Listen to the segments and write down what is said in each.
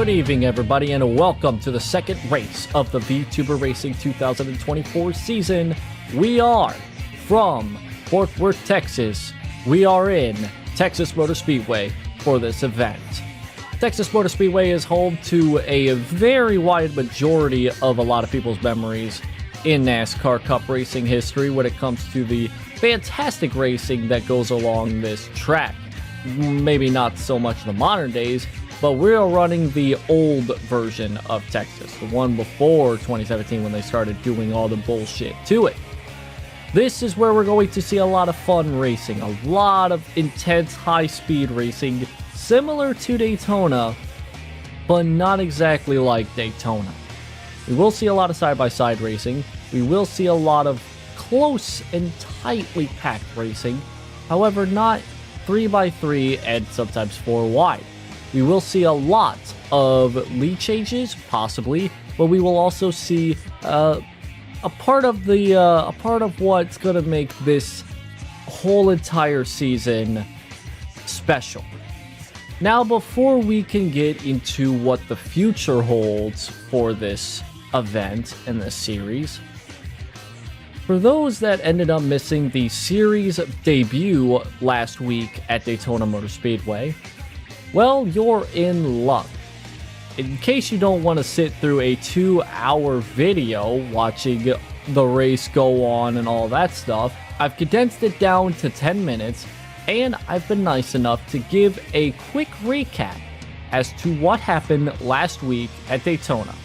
Good evening, everybody, and welcome to the second race of the VTuber Racing 2024 season. We are from Fort Worth, Texas. We are in Texas Motor Speedway for this event. Texas Motor Speedway is home to a very wide majority of a lot of people's memories in NASCAR Cup racing history when it comes to the fantastic racing that goes along this track. Maybe not so much in the modern days, but we're running the old version of Texas, the one before 2017 when they started doing all the bullshit to it. This is where we're going to see a lot of fun racing, a lot of intense high-speed racing, similar to Daytona, but not exactly like Daytona. We will see a lot of side-by-side racing. We will see a lot of close and tightly packed racing, however, not 3x3 and sometimes 4 wide. We will see a lot of lead changes, possibly, but we will also see a part of what's gonna make this whole entire season special. Now, before we can get into what the future holds for this event and this series, for those that ended up missing the series debut last week at Daytona Motor Speedway, well, you're in luck. In case you don't want to sit through a 2-hour video watching the race go on and all that stuff, I've condensed it down to 10 minutes, and I've been nice enough to give a quick recap as to what happened last week at Daytona.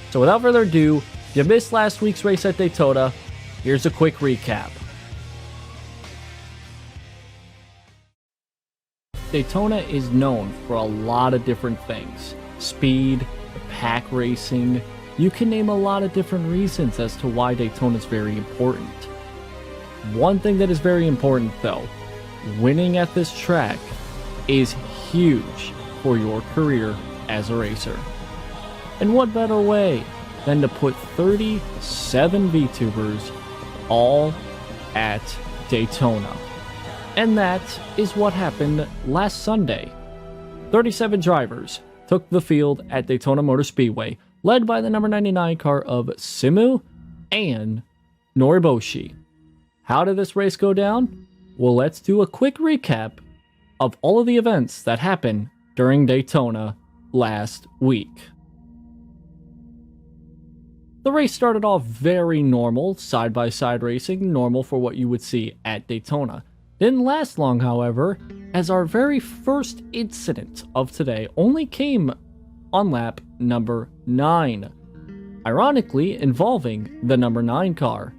So without further ado, if you missed last week's race at Daytona, here's a quick recap. Daytona is known for a lot of different things. Speed, pack racing. You can name a lot of different reasons as to why Daytona is very important. One thing that is very important though, winning at this track is huge for your career as a racer. And what better way than to put 37 VTubers all at Daytona? And that is what happened last Sunday. 37 drivers took the field at Daytona Motor Speedway, led by the number 99 car of Simu and Noriboshi. How did this race go down? Well, let's do a quick recap of all of the events that happened during Daytona last week. The race started off very normal, side-by-side racing, normal for what you would see at Daytona. Didn't last long, however, as our very first incident of today only came on lap number 9. Ironically, involving the number 9 car.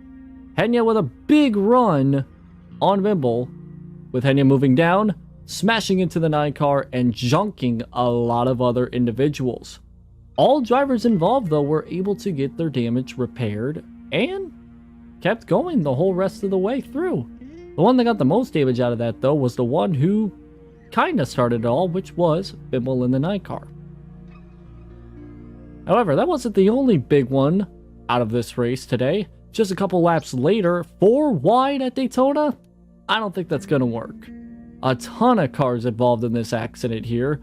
Henya with a big run on Wimble, with Henya moving down, smashing into the 9 car, and junking a lot of other individuals. All drivers involved, though, were able to get their damage repaired and kept going the whole rest of the way through. The one that got the most damage out of that, though, was the one who kinda started it all, which was Wimble in the 9 car. However, that wasn't the only big one out of this race today. Just a couple laps later, 4 wide at Daytona? I don't think that's gonna work. A ton of cars involved in this accident here.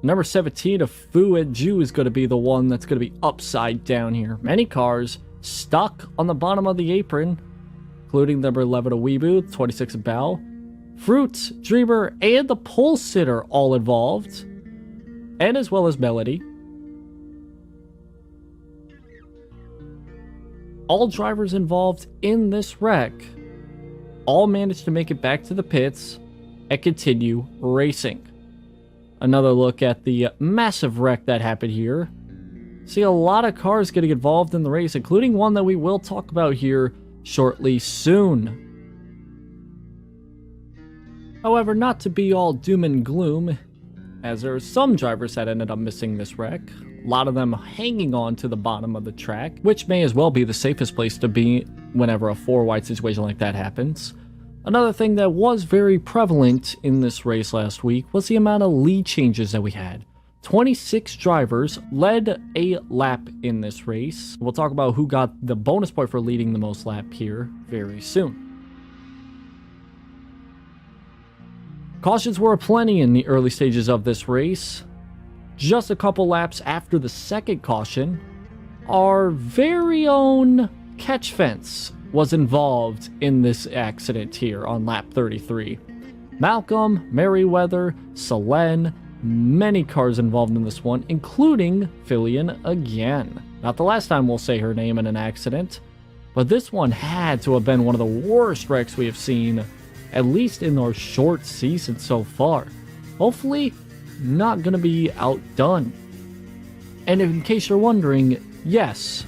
Number 17 of Fu and Ju is going to be the one that's going to be upside down here. Many cars stuck on the bottom of the apron, including number 11 of Weebu, 26 of Bao, Fruit, Dreamer, and the pole sitter all involved, and as well as Melody. All drivers involved in this wreck all managed to make it back to the pits and continue racing. Another look at the massive wreck that happened here. See a lot of cars getting involved in the race, including one that we will talk about here shortly soon. However, not to be all doom and gloom, as there are some drivers that ended up missing this wreck. A lot of them hanging on to the bottom of the track, which may as well be the safest place to be whenever a 4-wide situation like that happens. Another thing that was very prevalent in this race last week was the amount of lead changes that we had. 26 drivers led a lap in this race. We'll talk about who got the bonus point for leading the most lap here very soon. Cautions were aplenty in the early stages of this race. Just a couple laps after the second caution, our very own catch fence was involved in this accident here on lap 33. Malcolm, Merriweather, Selene, many cars involved in this one, including Fillion again. Not the last time we'll say her name in an accident, but this one had to have been one of the worst wrecks we have seen, at least in our short season so far. Hopefully, not gonna be outdone. And in case you're wondering, yes,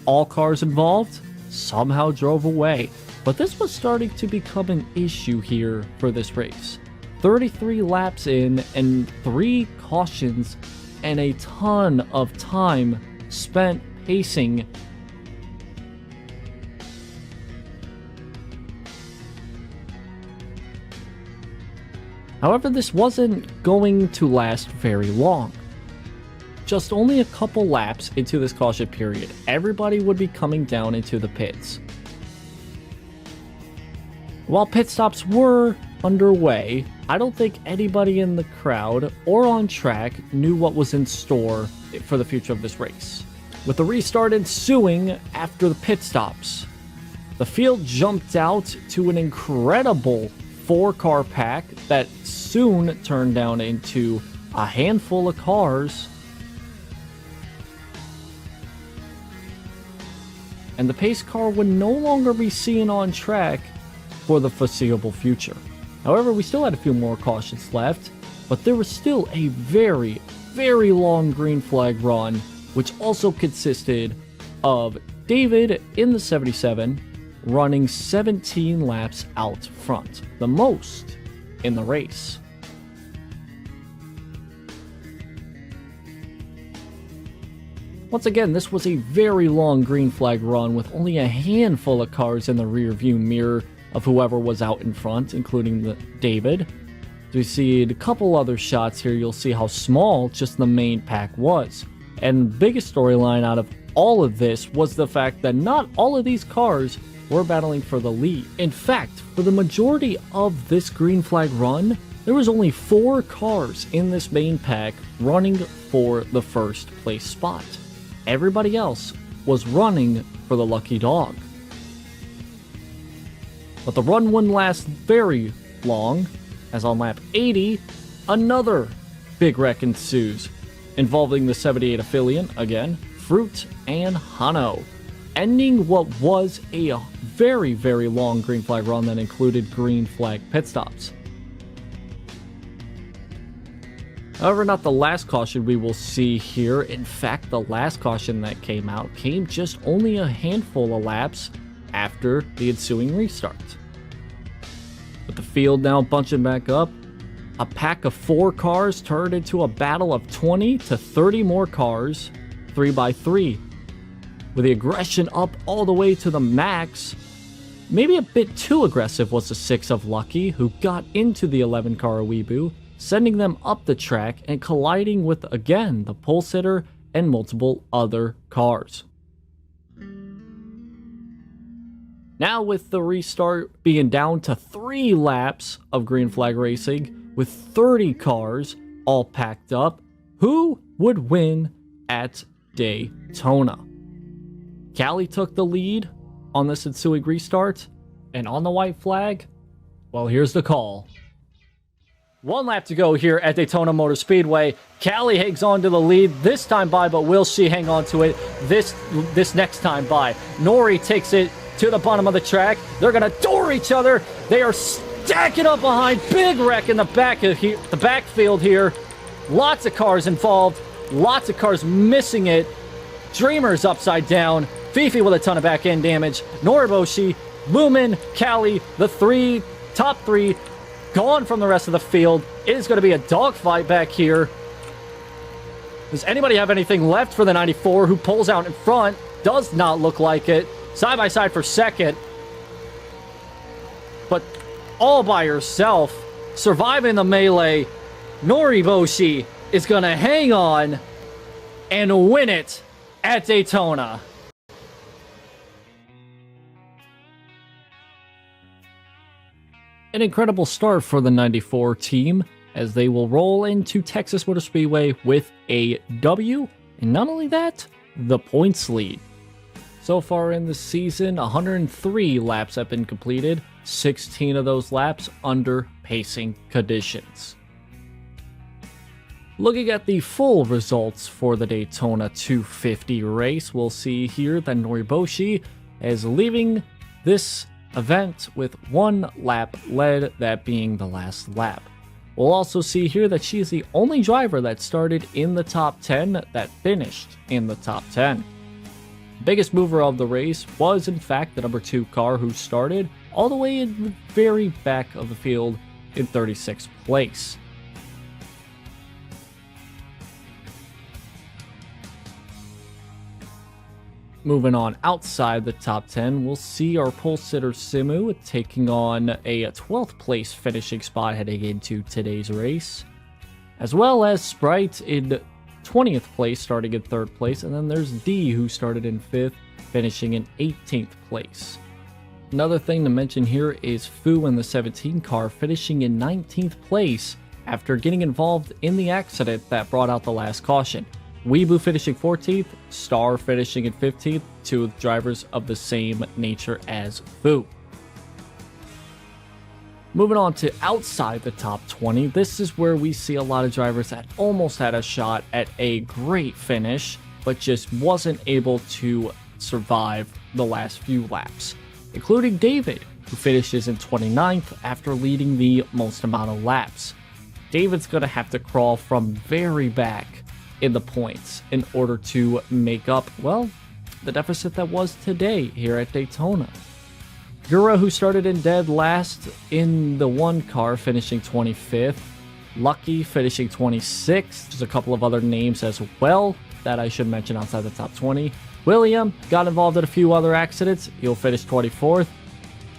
all cars involved somehow drove away, but this was starting to become an issue here for this race. 33 laps in and 3 cautions and a ton of time spent pacing. However, this wasn't going to last very long. Just only a couple laps into this caution period, everybody would be coming down into the pits. While pit stops were underway, I don't think anybody in the crowd or on track knew what was in store for the future of this race. With the restart ensuing after the pit stops, the field jumped out to an incredible 4-car pack that soon turned down into a handful of cars. And the pace car would no longer be seen on track for the foreseeable future. However, we still had a few more cautions left, but there was still a very, very long green flag run, which also consisted of David in the 77 running 17 laps out front, the most in the race. Once again, this was a very long green flag run with only a handful of cars in the rear view mirror of whoever was out in front, including David. So you see a couple other shots here, you'll see how small just the main pack was. And the biggest storyline out of all of this was the fact that not all of these cars were battling for the lead. In fact, for the majority of this green flag run, there was only 4 cars in this main pack running for the first place spot. Everybody else was running for the lucky dog. But the run wouldn't last very long, as on lap 80, another big wreck ensues, involving the 78 Affiliate, again, Fruit and Hano, ending what was a very, very long green flag run that included green flag pit stops. However, not the last caution we will see here. In fact, the last caution that came out came just only a handful of laps after the ensuing restart. With the field now bunching back up, a pack of 4 cars turned into a battle of 20 to 30 more cars, 3 by 3. With the aggression up all the way to the max, maybe a bit too aggressive was the 6 of Lucky, who got into the 11 car Weebu, sending them up the track and colliding with, again, the pole sitter and multiple other cars. Now with the restart being down to 3 laps of green flag racing, with 30 cars all packed up, who would win at Daytona? Callie took the lead on this ensuing restart, and on the white flag, well, here's the call. 1 lap to go here at Daytona Motor Speedway. Callie hangs on to the lead this time by, but will she hang on to it this next time by? Nori takes it to the bottom of the track. They're gonna door each other. They are stacking up behind. Big wreck in the backfield here. Lots of cars involved. Lots of cars missing it. Dreamer's upside down. Fifi with a ton of back end damage. Noriboshi, Lumen, Callie, the top three gone from the rest of the field. It is going to be a dogfight back here. Does anybody have anything left for the 94 who pulls out in front? Does not look like it. Side by side for second. But all by herself, surviving the melee, Noriboshi is going to hang on and win it at Daytona. An incredible start for the 94 team as they will roll into Texas Motor Speedway with a W, and not only that, the points lead. So far in the season, 103 laps have been completed, 16 of those laps under pacing conditions. Looking at the full results for the Daytona 250 race, we'll see here that Noriboshi is leaving this event with 1 lap led, that being the last lap. We'll also see here that she is the only driver that started in the top 10 that finished in the top 10. Biggest mover of the race was in fact the number 2 car, who started all the way in the very back of the field in 36th place. Moving on outside the top 10, we'll see our pole sitter Simu taking on a 12th place finishing spot heading into today's race, as well as Sprite in 20th place starting in 3rd place, and then there's D, who started in 5th, finishing in 18th place. Another thing to mention here is Fu in the 17 car finishing in 19th place after getting involved in the accident that brought out the last caution. Weebu finishing 14th, Star finishing in 15th, 2 drivers of the same nature as Fu. Moving on to outside the top 20, this is where we see a lot of drivers that almost had a shot at a great finish, but just wasn't able to survive the last few laps, including David, who finishes in 29th after leading the most amount of laps. David's going to have to crawl from very back in the points in order to make up, well, the deficit that was today here at Daytona. Gura, who started in dead last in the 1 car, finishing 25th. Lucky finishing 26th. There's a couple of other names as well that I should mention outside the top 20. William got involved in a few other accidents. He'll finish 24th.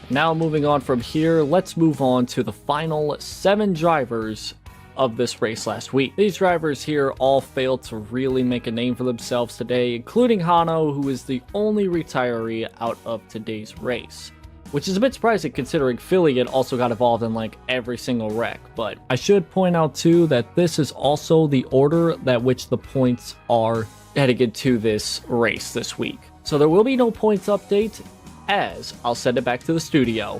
Now moving on from here, let's move on to the final 7 drivers of this race last week. These drivers here all failed to really make a name for themselves today, including Hano, who is the only retiree out of today's race, which is a bit surprising considering Fillion also got involved in like every single wreck. But I should point out too that this is also the order that which the points are heading into this race this week. So there will be no points update, as I'll send it back to the studio.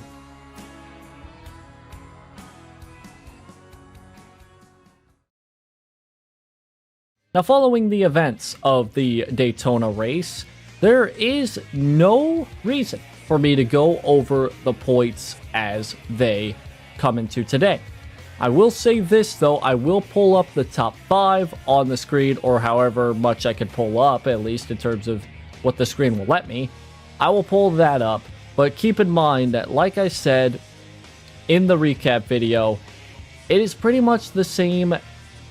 Now, following the events of the Daytona race, there is no reason for me to go over the points as they come into today. I will say this though, I will pull up the top 5 on the screen, or however much I can pull up, at least in terms of what the screen will let me. I will pull that up, but keep in mind that, like I said in the recap video, it is pretty much the same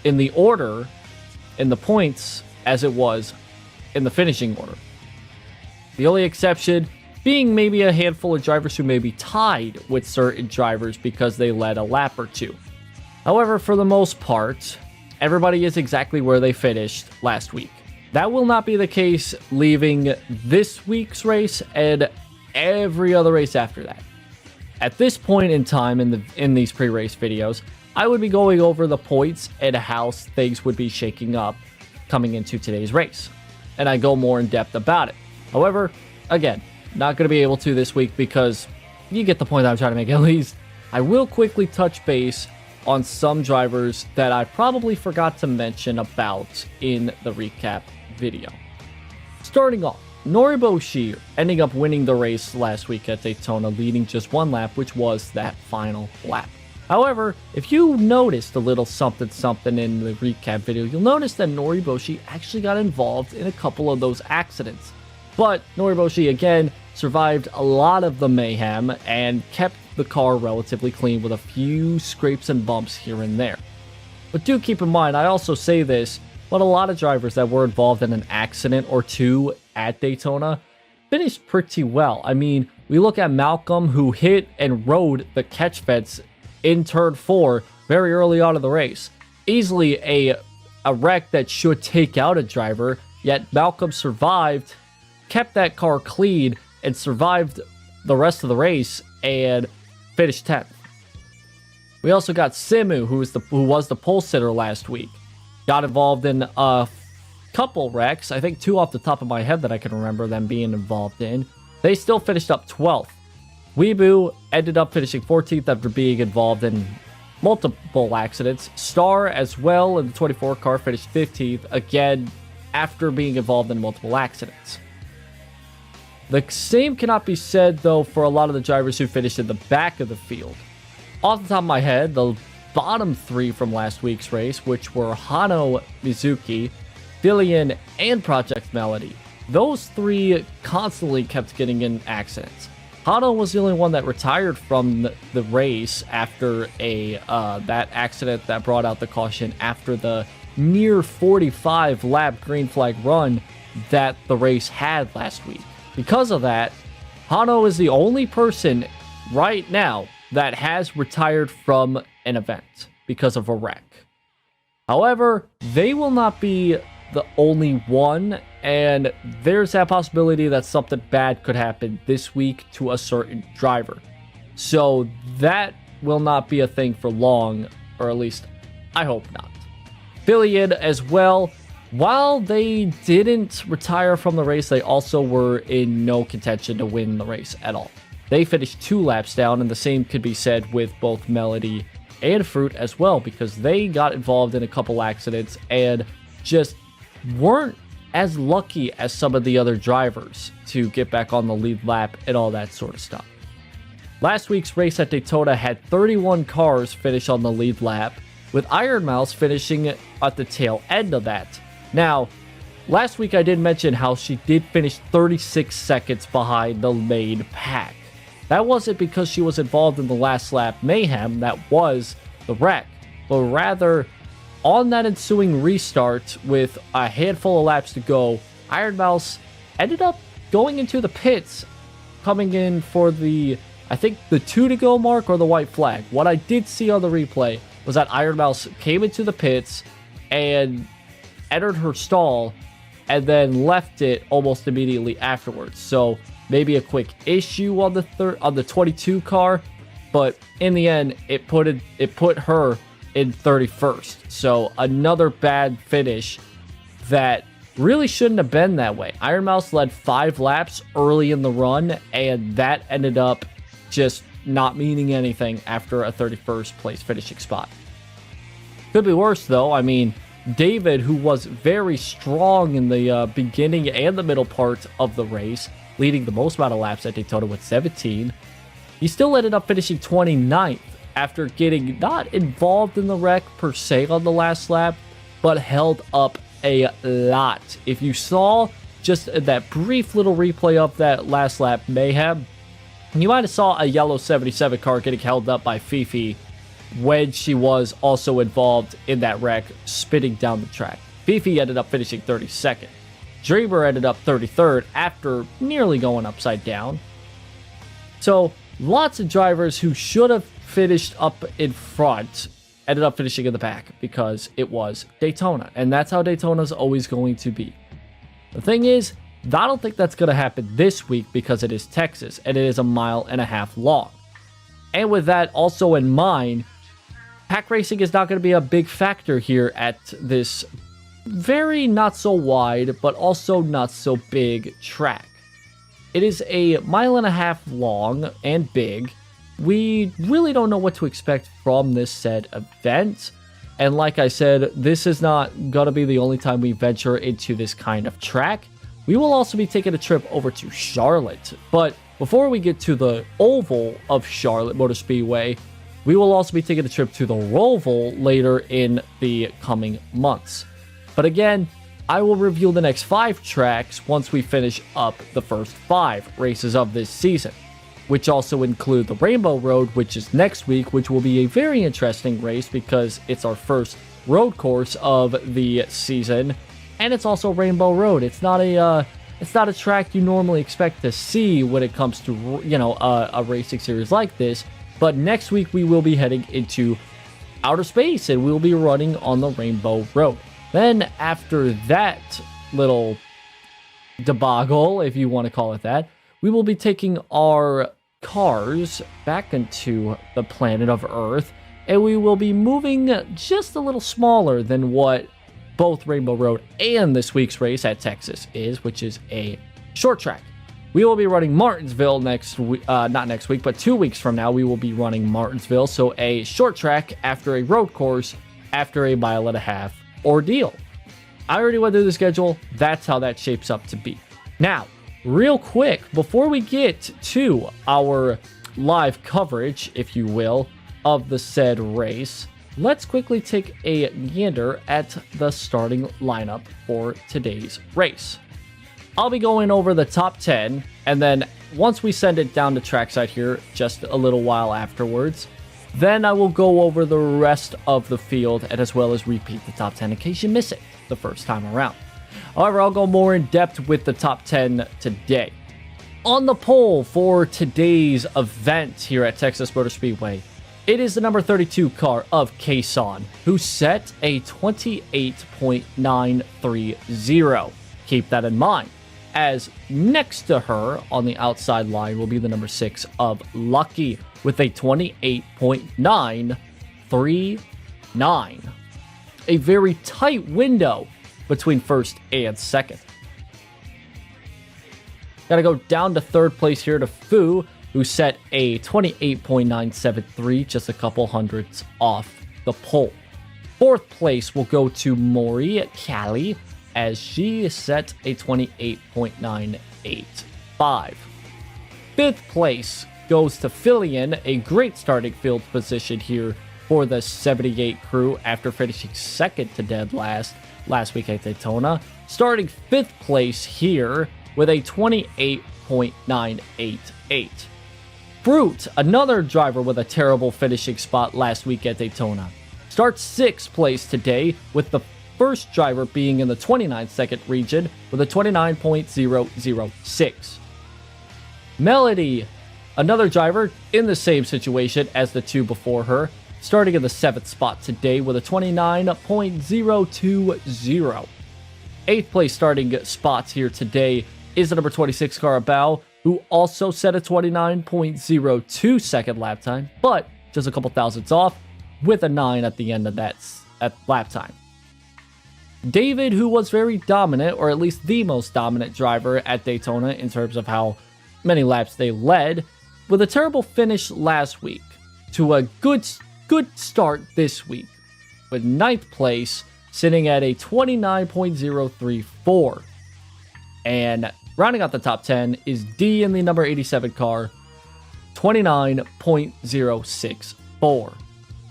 in the order in the points as it was in the finishing order. The only exception being maybe a handful of drivers who may be tied with certain drivers because they led a lap or 2. However, for the most part, everybody is exactly where they finished last week. That will not be the case leaving this week's race and every other race after that. At this point in time in these pre-race videos, I would be going over the points and how things would be shaking up coming into today's race, and I go more in depth about it. However, again, not going to be able to this week because you get the point I'm trying to make at least. I will quickly touch base on some drivers that I probably forgot to mention about in the recap video. Starting off, Noriboshi ending up winning the race last week at Daytona, leading just 1 lap, which was that final lap. However, if you noticed a little something in the recap video, you'll notice that Noriboshi actually got involved in a couple of those accidents. But Noriboshi, again, survived a lot of the mayhem and kept the car relatively clean with a few scrapes and bumps here and there. But do keep in mind, I also say this, but a lot of drivers that were involved in an accident or 2 at Daytona finished pretty well. I mean, we look at Malcolm, who hit and rode the catch fence in turn 4 very early on in the race. Easily a wreck that should take out a driver, yet Malcolm survived, kept that car clean, and survived the rest of the race and finished 10th. We also got Simu, who was the pole sitter last week. Got involved in a couple wrecks. I think 2 off the top of my head that I can remember them being involved in. They still finished up 12th. Weeboo ended up finishing 14th after being involved in multiple accidents. Star as well in the 24 car finished 15th, again, after being involved in multiple accidents. The same cannot be said, though, for a lot of the drivers who finished in the back of the field. Off the top of my head, the bottom 3 from last week's race, which were Hano, Mizuki, Fillion, and Project Melody. Those 3 constantly kept getting in accidents. Hano was the only one that retired from the race after that accident that brought out the caution after the near 45 lap green flag run that the race had last week. Because of that, Hano is the only person right now that has retired from an event because of a wreck. However, they will not be the only one, and there's that possibility that something bad could happen this week to a certain driver. So that will not be a thing for long, or at least I hope not. Fillion as well, while they didn't retire from the race, they also were in no contention to win the race at all. They finished 2 laps down, and the same could be said with both Melody and Fruit as well, because they got involved in a couple accidents and just weren't as lucky as some of the other drivers to get back on the lead lap and all that sort of stuff. Last week's race at Daytona had 31 cars finish on the lead lap, with Iron Mouse finishing at the tail end of that. Now, last week I did mention how she did finish 36 seconds behind the main pack. That wasn't because she was involved in the last lap mayhem that was the wreck, but rather on that ensuing restart with a handful of laps to go, Iron Mouse ended up going into the pits, coming in for I think the 2 to go mark or the white flag. What I did see on the replay was that Iron Mouse came into the pits and entered her stall and then left it almost immediately afterwards. So maybe a quick issue on the 22 car, but in the end it put her in 31st. So another bad finish that really shouldn't have been that way. Iron Mouse led 5 laps early in the run, and that ended up just not meaning anything after a 31st place finishing spot. Could be worse though. I mean, David, who was very strong in the beginning and the middle part of the race, leading the most amount of laps at Daytona with 17, he still ended up finishing 29th after getting not involved in the wreck per se on the last lap, but held up a lot. If you saw just that brief little replay of that last lap mayhem, you might have saw a yellow 77 car getting held up by Fifi when she was also involved in that wreck, spinning down the track. Fifi ended up finishing 32nd. Dreamer ended up 33rd after nearly going upside down. So lots of drivers who should have finished up in front ended up finishing in the back because it was Daytona, and that's how Daytona's always going to be. The thing is, I don't think that's going to happen this week because it is Texas and it is 1.5 miles long. And with that also in mind, pack racing is not going to be a big factor here at this very not so wide but also not so big track. It is 1.5 miles long and big. We really don't know what to expect from this said event. And like I said, this is not going to be the only time we venture into this kind of track. We will also be taking a trip over to Charlotte. But before we get to the oval of Charlotte Motor Speedway, we will also be taking a trip to the Roval later in the coming months. But again, I will review the next 5 tracks once we finish up the first 5 races of this season, which also include the Rainbow Road, which is next week, which will be a very interesting race because it's our first road course of the season, and it's also Rainbow Road. It's not a track you normally expect to see when it comes to, you know, a racing series like this. But next week we will be heading into outer space and we'll be running on the Rainbow Road. Then after that little debacle, if you want to call it that, we will be taking our cars back into the planet of Earth and we will be moving just a little smaller than what both Rainbow Road and this week's race at Texas is, which is a short track. We will be running Martinsville next week, not next week, but 2 weeks from now, we will be running Martinsville. So a short track after a road course after a 1.5 mile ordeal. I already went through the schedule. That's how that shapes up to be. Now, real quick, before we get to our live coverage, if you will, of the said race, let's quickly take a gander at the starting lineup for today's race. I'll be going over the top 10, and then once we send it down to trackside here, just a little while afterwards, then I will go over the rest of the field, and as well as repeat the top 10 in case you miss it the first time around. However, I'll go more in depth with the top 10 today. On the pole for today's event here at Texas Motor Speedway, it is the number 32 car of Kason, who set a 28.930. Keep that in mind, as next to her on the outside line will be the number 6 of Lucky with a 28.939. A very tight window between first and second. Gotta go down to third place here to Fu, who set a 28.973, just a couple hundreds off the pole. Fourth place will go to Mori at Cali, as she set a 28.985. Fifth place goes to Fillion, a great starting field position here for the 78 crew after finishing second to dead last week at Daytona. Starting fifth place here with a 28.988. Fruit, another driver with a terrible finishing spot last week at Daytona, starts sixth place today, with the first driver being in the 29-second region with a 29.006. Melody, another driver in the same situation as the two before her, starting in the 7th spot today with a 29.020. 8th place starting spots here today is the number 26 car ABOUT, who also set a 29.02 second lap time, but just a couple thousandths off with a 9 at the end of that lap time. David, who was very dominant, or at least the most dominant driver at Daytona in terms of how many laps they led, with a terrible finish last week to a good start this week, with 9th place sitting at a 29.034. And rounding out the top 10 is D in the number 87 car, 29.064.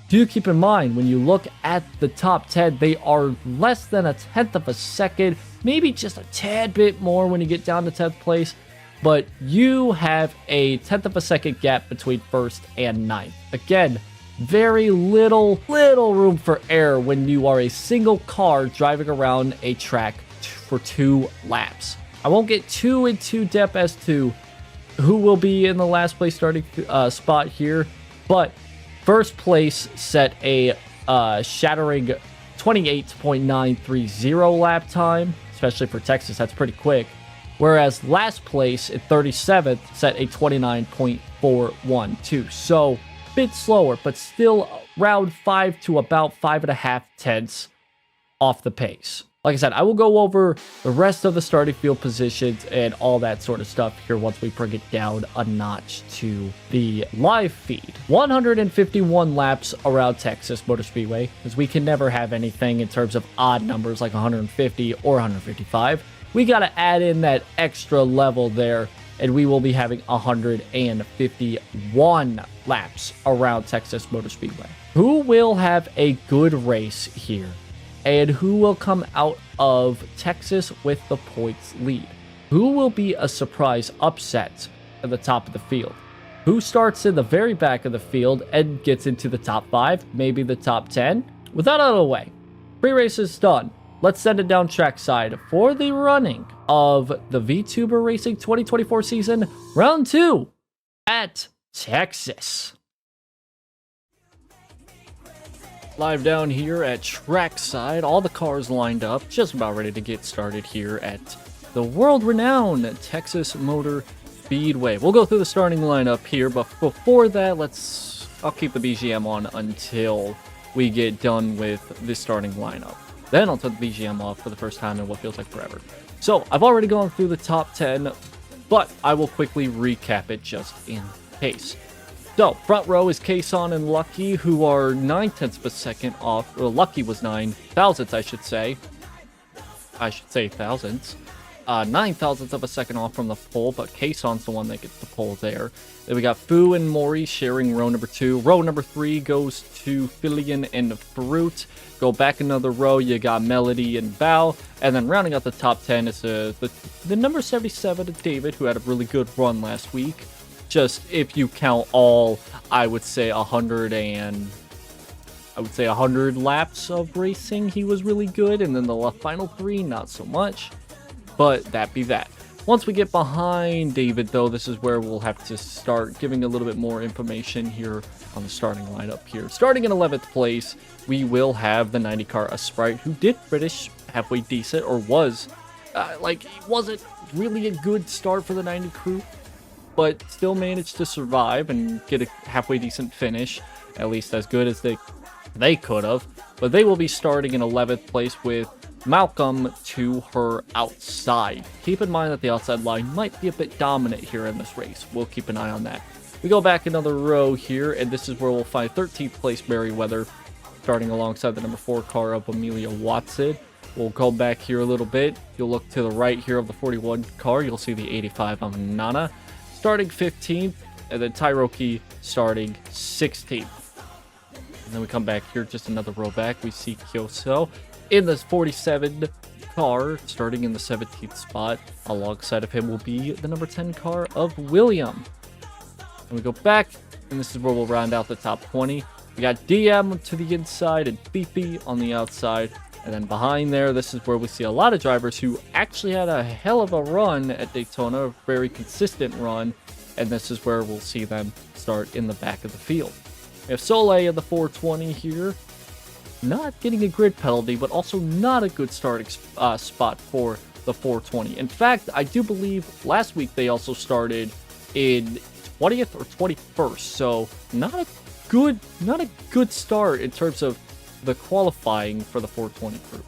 Do keep in mind, when you look at the top 10, they are less than a tenth of a second, maybe just a tad bit more when you get down to 10th place, but you have a tenth of a second gap between first and 9th. Again, very little room for error when you are a single car driving around a track for 2 laps. I won't get too into depth as to who will be in the last place starting spot here, but first place set a shattering 28.930 lap time, especially for Texas. That's pretty quick. Whereas last place at 37th set a 29.412. So a bit slower, but still round 5 to about 5.5 tenths off the pace. Like I said, I will go over the rest of the starting field positions and all that sort of stuff here once we bring it down a notch to the live feed. 151 laps around Texas Motor Speedway, because we can never have anything in terms of odd numbers like 150 or 155. We got to add in that extra level there, and we will be having 151 laps around Texas Motor Speedway. Who will have a good race here? And who will come out of Texas with the points lead? Who will be a surprise upset at the top of the field? Who starts in the very back of the field and gets into the top 5, maybe the top 10? With that out of the way, pre-race is done. Let's send it down trackside for the running of the VTuber Racing 2024 season, round 2 at Texas. Live down here at trackside, all the cars lined up, just about ready to get started here at the world-renowned Texas Motor Speedway. We'll go through the starting lineup here, but before that, let's I'll keep the BGM on until we get done with this starting lineup. Then I'll turn the BGM off for the first time in what feels like forever. So I've already gone through the top 10, but I will quickly recap it just in case. So, front row is Kason and Lucky, who are 9/10 of a second off. Well, Lucky was 9 thousandths, I should say. Thousandths. 9 thousandths of a second off from the pole, but Kason's the one that gets the pole there. Then we got Fu and Mori sharing row number 2. Row number 3 goes to Filian and Fruit. Go back another row, you got Melody and Bao. And then rounding out the top 10 is the number 77 of David, who had a really good run last week. Just if you count all, I would say 100 laps of racing, he was really good. And then the final 3, not so much. But that be that. Once we get behind David, though, this is where we'll have to start giving a little bit more information here on the starting lineup here. Starting in 11th place, we will have the 90 car, a Sprite, who did finish halfway decent, or was, it wasn't really a good start for the 90 crew, but still managed to survive and get a halfway decent finish, at least as good as they could have. But they will be starting in 11th place with Malcolm to her outside. Keep in mind that the outside line might be a bit dominant here in this race. We'll keep an eye on that. We go back another row here, and this is where we'll find 13th place Merriweather, starting alongside the number 4 car of Amelia Watson. We'll go back here a little bit. You'll look to the right here of the 41 car. You'll see the 85 of Nana, starting 15th, and then Tyroki starting 16th. And then we come back here, just another row back. We see Kyoso in the 47 car, starting in the 17th spot. Alongside of him will be the number 10 car of William. And we go back, and this is where we'll round out the top 20. We got DM to the inside and Fifi on the outside. And then behind there, this is where we see a lot of drivers who actually had a hell of a run at Daytona, a very consistent run. And this is where we'll see them start in the back of the field. We have Soleil in the 420 here. Not getting a grid penalty, but also not a good starting spot for the 420. In fact, I do believe last week they also started in 20th or 21st. So not a good start in terms of the qualifying for the 420 crew.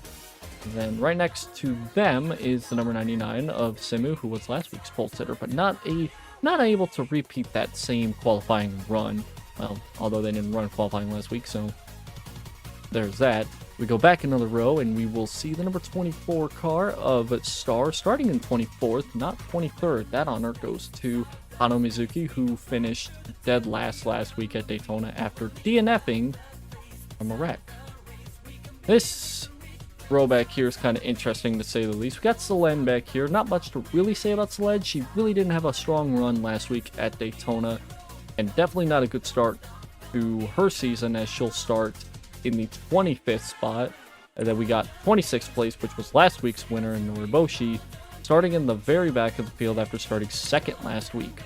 And then right next to them is the number 99 of Simu, who was last week's pole sitter, but not able to repeat that same qualifying run. Well, although they didn't run qualifying last week, so there's that. We go back another row, and we will see the number 24 car of Star starting in 24th, not 23rd. That honor goes to Hano Mizuki, who finished dead last week at Daytona after DNFing from a wreck. This row back here is kind of interesting to say the least. We got Selene back here. Not much to really say about Selene. She really didn't have a strong run last week at Daytona, and definitely not a good start to her season, as she'll start in the 25th spot. And then we got 26th place, which was last week's winner in Noriboshi, starting in the very back of the field after starting second last week.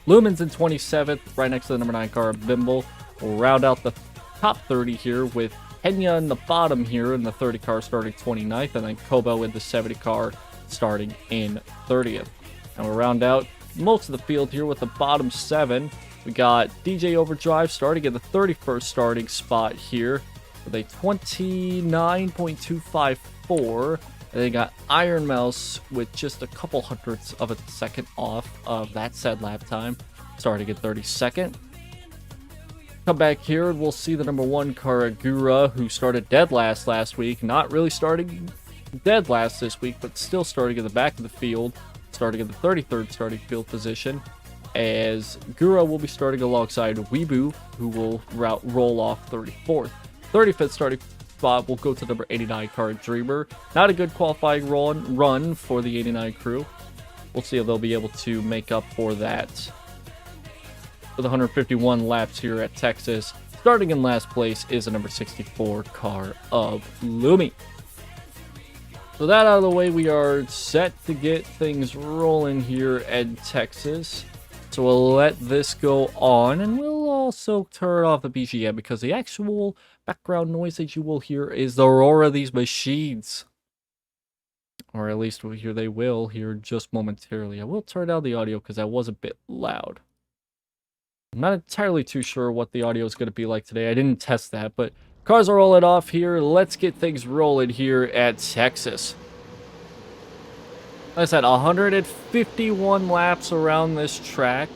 Lumen's in 27th, right next to the number 9 car of Bimble. We'll round out the top 30 here with Kenya in the bottom here in the 30 car starting 29th, and then Kobo in the 70 car starting in 30th. And we'll round out most of the field here with the bottom 7. We got DJ Overdrive starting at the 31st starting spot here with a 29.254. And they got Iron Mouse with just a couple hundredths of a second off of that said lap time, starting at 32nd. Come back here and we'll see the number 1 Karagura, who started dead last week. Not really starting dead last this week, but still starting at the back of the field, starting at the 33rd starting field position, as Gura will be starting alongside Weebu, who will roll off 34th. 35th starting spot will go to number 89 car Dreamer. Not a good qualifying run for the 89 crew. We'll see if they'll be able to make up for that with 151 laps here at Texas. Starting in last place is the number 64 car of Lumi. So that out of the way, we are set to get things rolling here at Texas. So we'll let this go on, and we'll also turn off the BGM because the actual background noise that you will hear is the roar of these machines. Or at least they will here just momentarily. I will turn down the audio because that was a bit loud. I'm not entirely too sure what the audio is going to be like today. I didn't test that, but cars are rolling off here. Let's get things rolling here at Texas. Like I said, 151 laps around this track.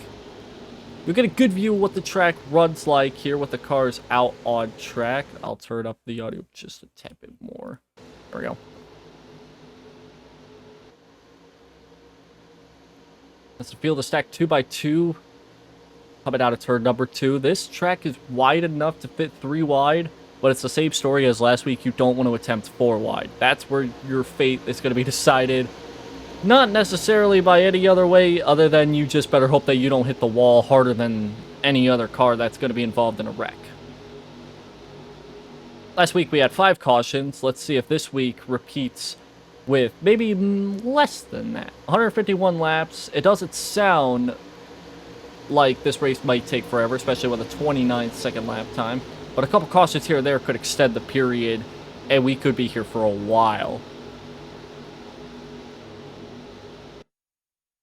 You'll get a good view of what the track runs like here with the cars out on track. I'll turn up the audio just a tad bit more. There we go. That's the field of stack 2x2. Coming out of turn number 2. This track is wide enough to fit 3 wide, but it's the same story as last week. You don't want to attempt 4 wide. That's where your fate is going to be decided. Not necessarily by any other way, other than you just better hope that you don't hit the wall harder than any other car that's going to be involved in a wreck. Last week we had 5 cautions. Let's see if this week repeats with maybe less than that. 151 laps. It doesn't sound like this race might take forever, especially with a 29-second lap time. But a couple cautions here or there could extend the period, and we could be here for a while.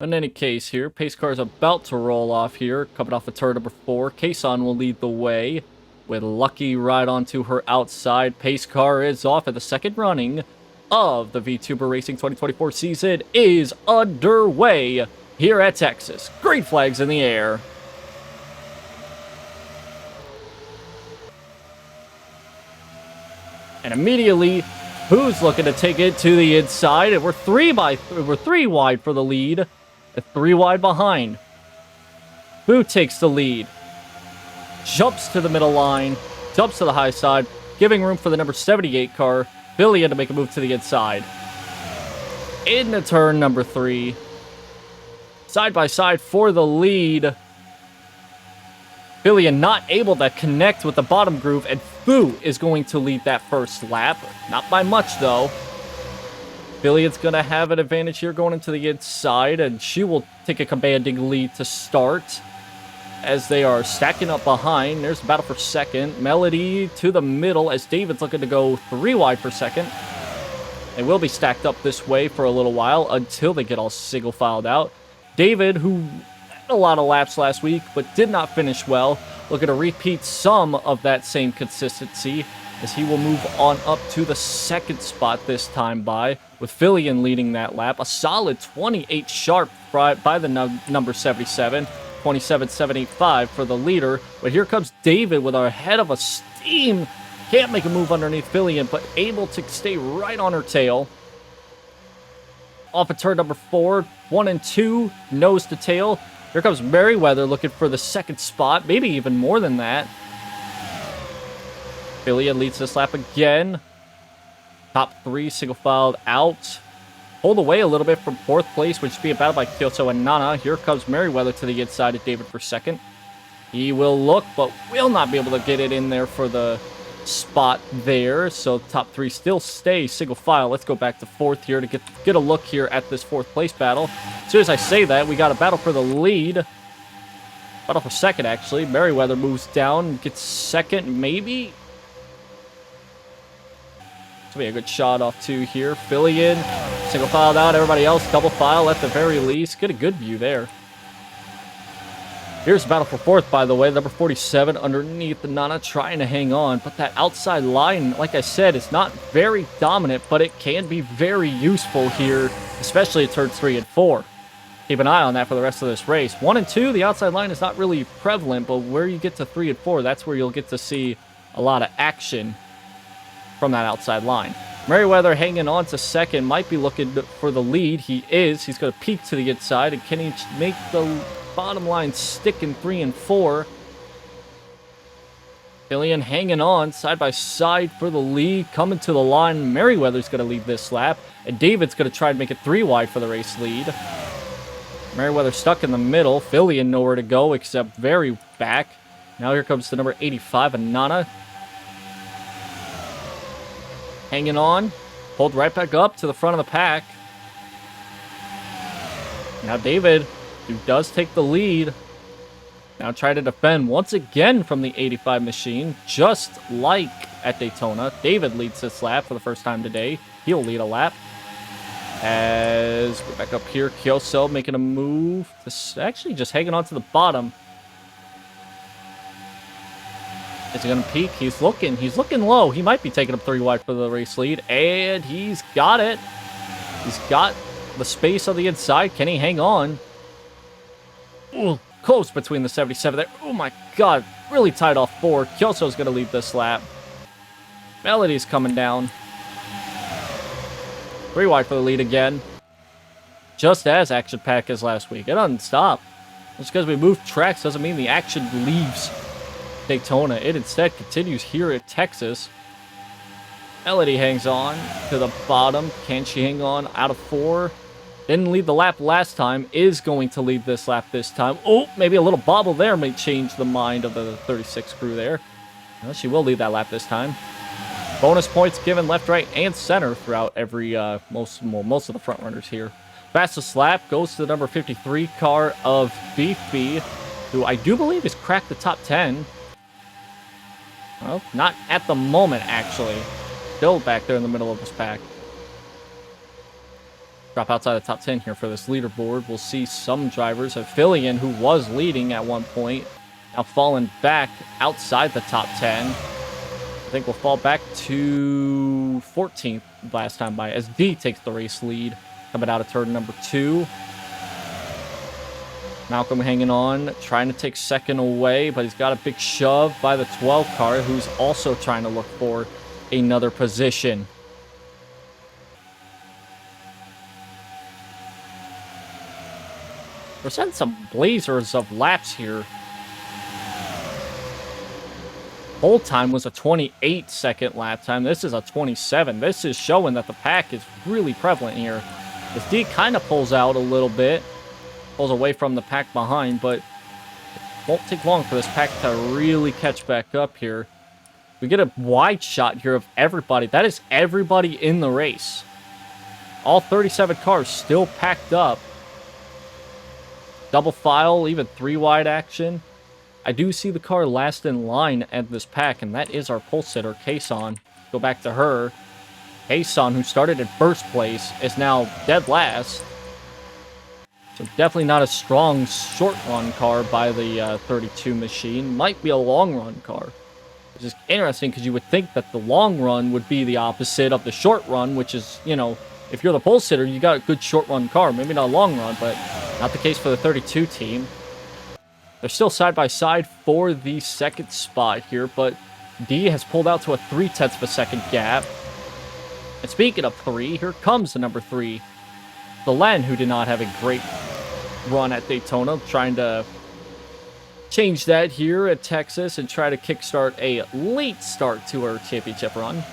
In any case here, pace car is about to roll off here, coming off of turn number 4. Kason will lead the way with Lucky right onto her outside. Pace car is off, and the second running of the VTuber Racing 2024 season is underway here at Texas. Green flags in the air. And immediately, who's looking to take it to the inside? And we're three wide for the lead. 3 wide behind. Boo takes the lead. Jumps to the middle line. Jumps to the high side. Giving room for the number 78 car. Billion to make a move to the inside. Into turn number 3. Side by side for the lead. Billion not able to connect with the bottom groove. And Boo is going to lead that first lap. Not by much though. Billion's going to have an advantage here going into the inside, and she will take a commanding lead to start as they are stacking up behind. There's a battle for second. Melody to the middle as David's looking to go 3 wide for second. They will be stacked up this way for a little while until they get all single filed out. David, who had a lot of laps last week but did not finish well, looking to repeat some of that same consistency as he will move on up to the second spot this time by, with Fillion leading that lap. A solid 28 sharp by the number 77, 27.785 for the leader. But here comes David with a head of a steam. Can't make a move underneath Fillion, but able to stay right on her tail. Off of turn number 4, 1 and 2, nose to tail. Here comes Merriweather looking for the second spot, maybe even more than that. Fillion leads this lap again. Top 3 single filed out. Pulled away a little bit from 4th place, which is being battled by Kyoto and Nana. Here comes Merriweather to the inside of David for second. He will look, but will not be able to get it in there for the spot there. So top 3 still stay single file. Let's go back to 4th here to get a look here at this 4th place battle. As soon as I say that, we got a battle for the lead. Battle for second, actually. Merriweather moves down, gets second, maybe. This will be a good shot off 2 here. Fillion, single filed out. Everybody else double file at the very least. Get a good view there. Here's the battle for 4th, by the way. Number 47 underneath the Nana trying to hang on. But that outside line, like I said, is not very dominant, but it can be very useful here, especially at turns 3 and 4. Keep an eye on that for the rest of this race. 1 and 2, the outside line is not really prevalent, but where you get to 3 and 4, that's where you'll get to see a lot of action from that outside line. Merriweather hanging on to second, might be looking for the lead. He is. He's going to peek to the inside, and can he make the bottom line stick in 3 and 4? Fillion hanging on side by side for the lead, coming to the line. Merriweather's going to lead this lap, and David's going to try to make it 3 wide for the race lead. Merriweather stuck in the middle. Fillion nowhere to go except very back. Now here comes the number 85, Anana. Hanging on. Pulled right back up to the front of the pack. Now David, who does take the lead, now try to defend once again from the 85 machine, just like at Daytona. David leads this lap for the first time today. He'll lead a lap. As we're back up here, Kyoso making a move. This actually just hanging on to the bottom. Is he going to peak? He's looking low. He might be taking up 3 wide for the race lead, and he's got it. He's got the space on the inside. Can he hang on? Ooh, close between the 77 there. Oh my god, really tight off 4. Kyoso's going to lead this lap. Melody's coming down. 3 wide for the lead again. Just as action-packed as last week. It doesn't stop. Just because we move tracks doesn't mean the action leaves Daytona. It instead continues here at Texas. Melody hangs on to the bottom. Can she hang on out of 4? Didn't lead the lap last time. Is going to lead this lap this time. Oh, maybe a little bobble there may change the mind of the 36 crew there. Well, she will lead that lap this time. Bonus points given left, right, and center throughout every most of the front runners here. Fastest lap goes to the number 53 car of Beefy, who I do believe has cracked the top 10. Well, not at the moment, actually. Still back there in the middle of this pack. Drop outside the top 10 here for this leaderboard. We'll see some drivers. Aphelion, who was leading at one point, now fallen back outside the top 10. I think we'll fall back to 14th last time by as D takes the race lead. Coming out of turn number 2. Malcolm hanging on, trying to take second away, but he's got a big shove by the 12 car, who's also trying to look for another position. We're setting some blazers of laps here. Whole time was a 28-second lap time. This is a 27. This is showing that the pack is really prevalent here. This D kind of pulls out a little bit. Pulls away from the pack behind, but it won't take long for this pack to really catch back up here. We get a wide shot here of everybody. That is everybody in the race. All 37 cars still packed up. Double file, even 3 wide action. I do see the car last in line at this pack, and that is our pole sitter, Kason. Go back to her. Kason, who started in first place, is now dead last. So definitely not a strong short run car by the 32 machine. Might be a long run car. Which is interesting because you would think that the long run would be the opposite of the short run, which is, you know, if you're the pole sitter, you got a good short run car. Maybe not a long run, but not the case for the 32 team. They're still side by side for the second spot here, but D has pulled out to a 0.3 of a second gap. And speaking of 3, here comes the number 3. Belen, who did not have a great run at Daytona, trying to change that here at Texas and try to kickstart a late start to her championship run.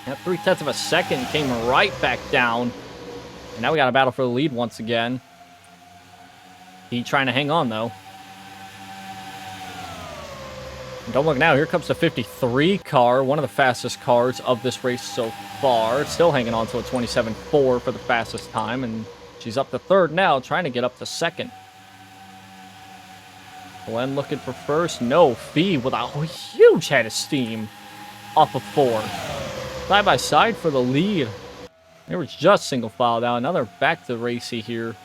That 0.3 of a second came right back down. And now we got a battle for the lead once again. He trying to hang on, though. And don't look now. Here comes the 53 car, one of the fastest cars of this race so far. Still hanging on to a 27.4 for the fastest time. And she's up to third now, trying to get up to second. Glenn looking for first. No, Fee with a huge head of steam off of 4. Side by side for the lead. They were just single file down. Now they're back to racy here.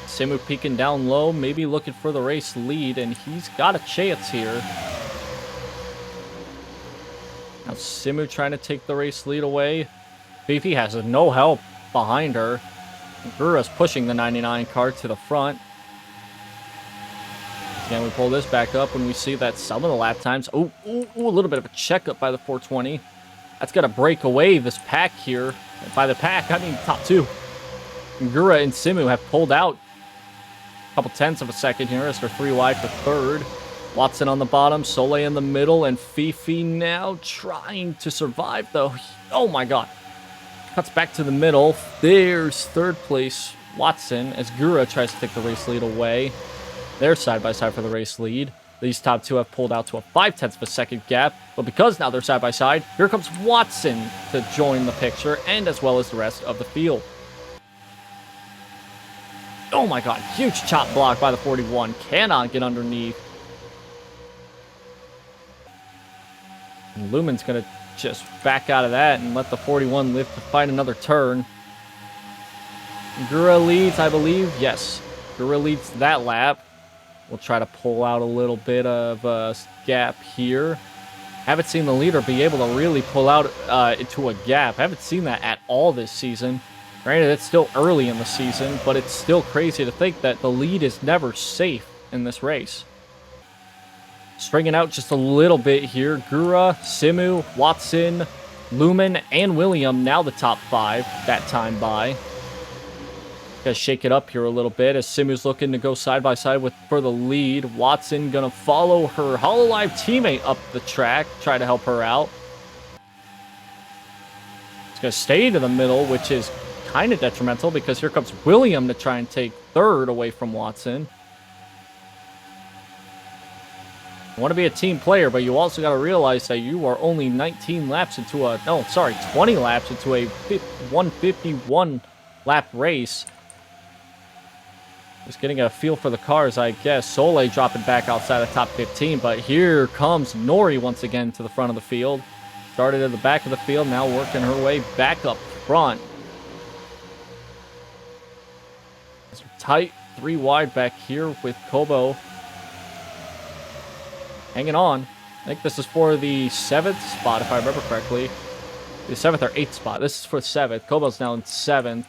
Simu peeking down low, maybe looking for the race lead, and he's got a chance here. Now Simu trying to take the race lead away. Fifi has no help behind her. Gura's pushing the 99 car to the front. Again, we pull this back up when we see that some of the lap times. Oh, a little bit of a checkup by the 420. That's going to break away this pack here. By the pack, I mean top 2. Gura and Simu have pulled out a couple tenths of a second here as they're 3 wide for third. Watson on the bottom, Soleil in the middle, and Fifi now trying to survive, though. Oh my god. Cuts back to the middle. There's third place Watson as Gura tries to take the race lead away. They're side by side for the race lead. These top 2 have pulled out to a 0.5 of a second gap, but because now they're side by side, here comes Watson to join the picture, and as well as the rest of the field. Oh my god, huge chop block by the 41. Cannot get underneath. And Lumen's going to just back out of that and let the 41 live to fight another turn. Gura leads, I believe. Yes. Gura leads that lap. We'll try to pull out a little bit of a gap here. Haven't seen the leader be able to really pull out into a gap. Haven't seen that at all this season. Granted, it's still early in the season, but it's still crazy to think that the lead is never safe in this race. Stringing out just a little bit here. Gura, Simu, Watson, Lumen, and William now the top 5 that time by. Gotta shake it up here a little bit as Simu's looking to go side by side for the lead. Watson gonna follow her HoloLive teammate up the track, try to help her out. It's gonna stay to the middle, which is kind of detrimental because here comes William to try and take third away from Watson. You want to be a team player, but you also got to realize that you are only 19 laps into a... No, sorry, 20 laps into a 151 lap race. Just getting a feel for the cars, I guess. Soleil dropping back outside the top 15, but here comes Nori once again to the front of the field. Started at the back of the field, now working her way back up front. It's tight, 3 wide back here with Kobo hanging on. I think this is for the 7th spot, if I remember correctly. The 7th or 8th spot. This is for 7th. Kobo's now in 7th.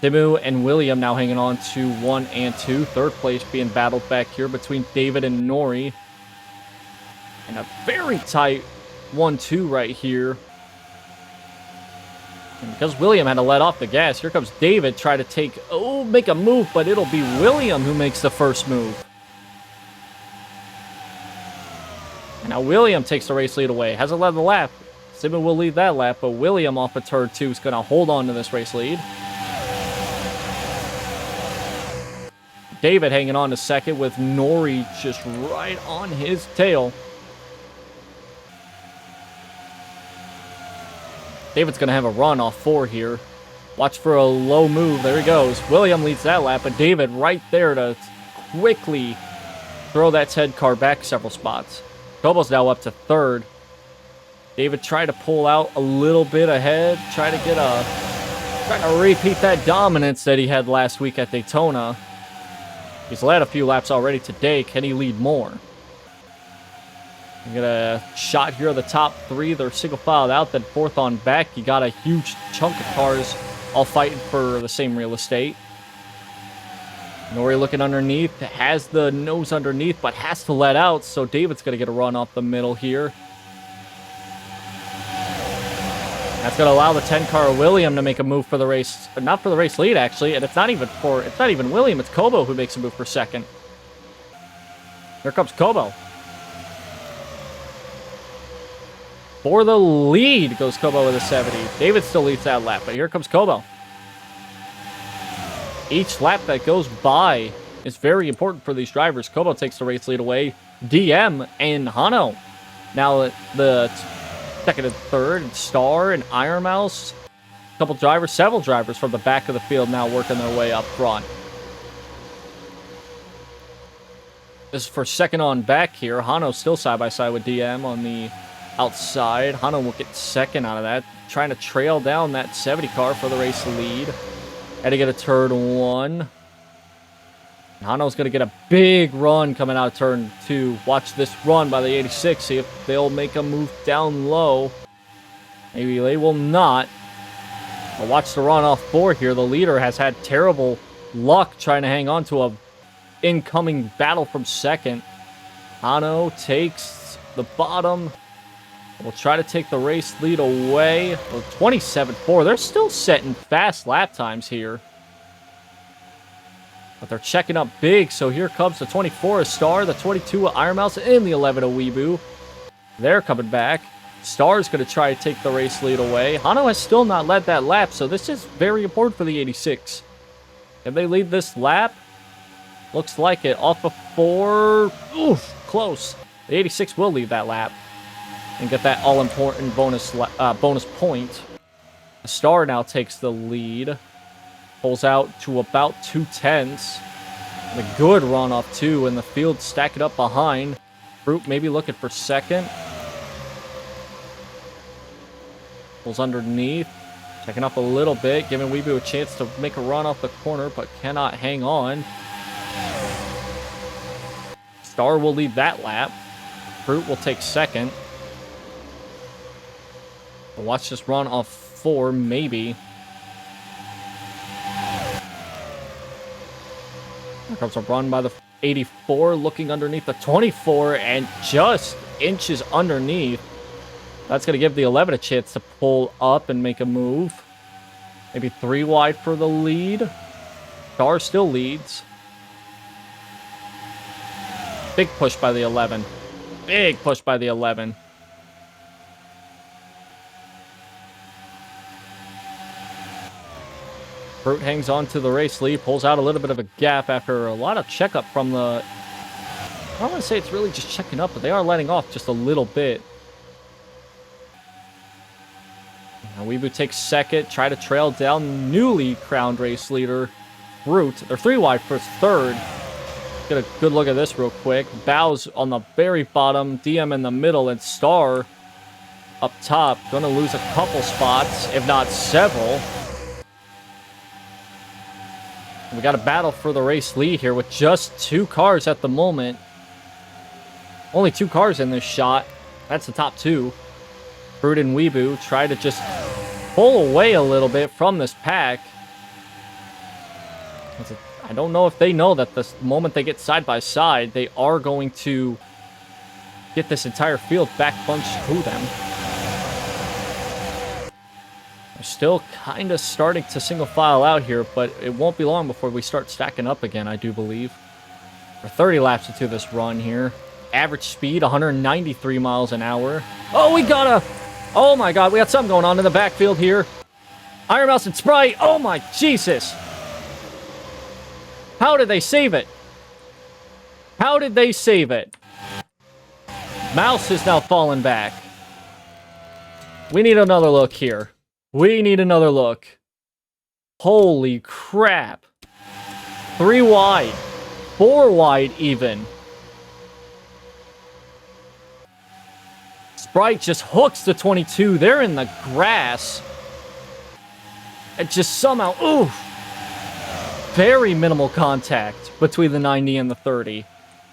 Simu and William now hanging on to 1 and 2. 3rd place being battled back here between David and Nori. And a very tight 1-2 right here. And because William had to let off the gas, here comes David try to make a move, but it'll be William who makes the first move. And now William takes the race lead away. Hasn't led the lap. Simu will lead that lap, but William off of turn 2 is going to hold on to this race lead. David hanging on to 2nd with Nori just right on his tail. David's going to have a run off 4 here. Watch for a low move. There he goes. William leads that lap, but David right there to quickly throw that Ted car back several spots. Kobo's now up to 3rd. David tried to pull out a little bit ahead. Trying to repeat that dominance that he had last week at Daytona. He's led a few laps already today. Can he lead more? You get a shot here of the top 3. They're single filed out. Then 4th on back. You got a huge chunk of cars all fighting for the same real estate. Nori looking underneath. Has the nose underneath, but has to let out. So David's going to get a run off the middle here. That's going to allow the 10-car William to make a move for the race. Not for the race lead, actually. And it's not even William. It's Kobo who makes a move for 2nd. Here comes Kobo. For the lead goes Kobo with a 70. David still leads that lap, but here comes Kobo. Each lap that goes by is very important for these drivers. Kobo takes the race lead away. DM and Hano. Now the 2nd and 3rd, and Star and Iron Mouse. Several drivers from the back of the field now working their way up front. This is for 2nd on back here. Hano still side by side with DM on the outside. Hano will get 2nd out of that. Trying to trail down that 70 car for the race lead. Had to get a turn 1. Hano's going to get a big run coming out of turn 2. Watch this run by the 86. See if they'll make a move down low. Maybe they will not. But watch the run off 4 here. The leader has had terrible luck trying to hang on to a incoming battle from 2nd. Hano takes the bottom. We'll try to take the race lead away. Well, 27.4. They're still setting fast lap times here. But they're checking up big. So here comes the 24 of Star, the 22 of Iron Mouse, and the 11 of Weebu. They're coming back. Star's going to try to take the race lead away. Hano has still not led that lap, so this is very important for the 86. Can they lead this lap? Looks like it. Off of 4. Oof, close. The 86 will lead that lap and get that all-important bonus point. Star now takes the lead. Pulls out to about 2/10. And a good run off 2, and the field stacking up behind. Brute maybe looking for 2nd. Pulls underneath. Checking up a little bit, giving Weebu a chance to make a run off the corner, but cannot hang on. Star will lead that lap. Fruit will take second. Watch this run off 4, maybe. Here comes a run by the 84, looking underneath the 24, and just inches underneath. That's going to give the 11 a chance to pull up and make a move. Maybe 3 wide for the lead. Star still leads. Big push by the 11. Big push by the 11. Fruit hangs on to the race lead, pulls out a little bit of a gap after a lot of checkup from the... I don't want to say it's really just checking up, but they are letting off just a little bit. Now Weebu takes second, try to trail down newly crowned race leader, Fruit. They're 3 wide for third. Get a good look at this real quick. Bows on the very bottom, DM in the middle, and Star up top. Gonna lose a couple spots, if not several. We got a battle for the race lead here with just 2 cars at the moment. Only 2 cars in this shot. That's the top 2. Fruit and Weebu try to just pull away a little bit from this pack. I don't know if they know that the moment they get side by side, they are going to get this entire field back bunched to them. They're still kind of starting to single file out here, but it won't be long before we start stacking up again, I do believe. We're 30 laps into this run here. Average speed, 193 miles an hour. Oh, we got a... Oh my god, we got something going on in the backfield here. Iron Mouse and Sprite. Oh my Jesus. How did they save it? How did they save it? Mouse has now fallen back. We need another look here. We need another look. Holy crap. 3 wide. 4 wide even. Sprite just hooks the 22. They're in the grass. It just somehow... Ooh. Very minimal contact between the 90 and the 30.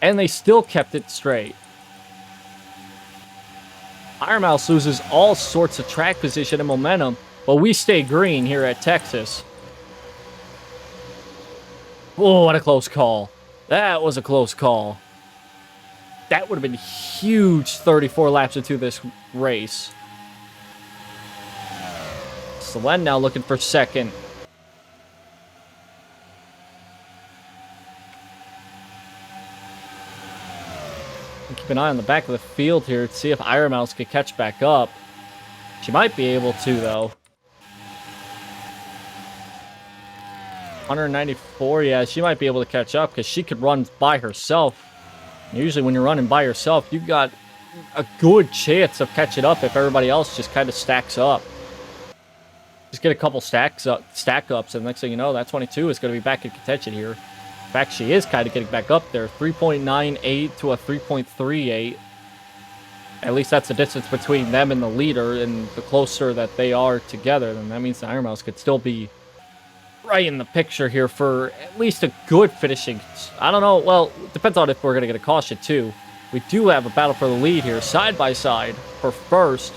And they still kept it straight. Iron Mouse loses all sorts of track position and momentum, but we stay green here at Texas. Oh, what a close call. That was a close call. That would have been huge 34 laps into this race. Solen now looking for second. Keep an eye on the back of the field here to see if Iron Mouse could catch back up. She might be able to, though. 194, yeah, she might be able to catch up because she could run by herself. Usually when you're running by yourself, you've got a good chance of catching up if everybody else just kind of stacks up. Just get a couple stack ups, and the next thing you know, that 22 is going to be back in contention here. In fact, she is kind of getting back up there. 3.98 to a 3.38. At least that's the distance between them and the leader, and the closer that they are together, then that means the Iron Mouse could still be right in the picture here for at least a good finishing. I don't know. Well, it depends on if we're going to get a caution, too. We do have a battle for the lead here, side by side, for first.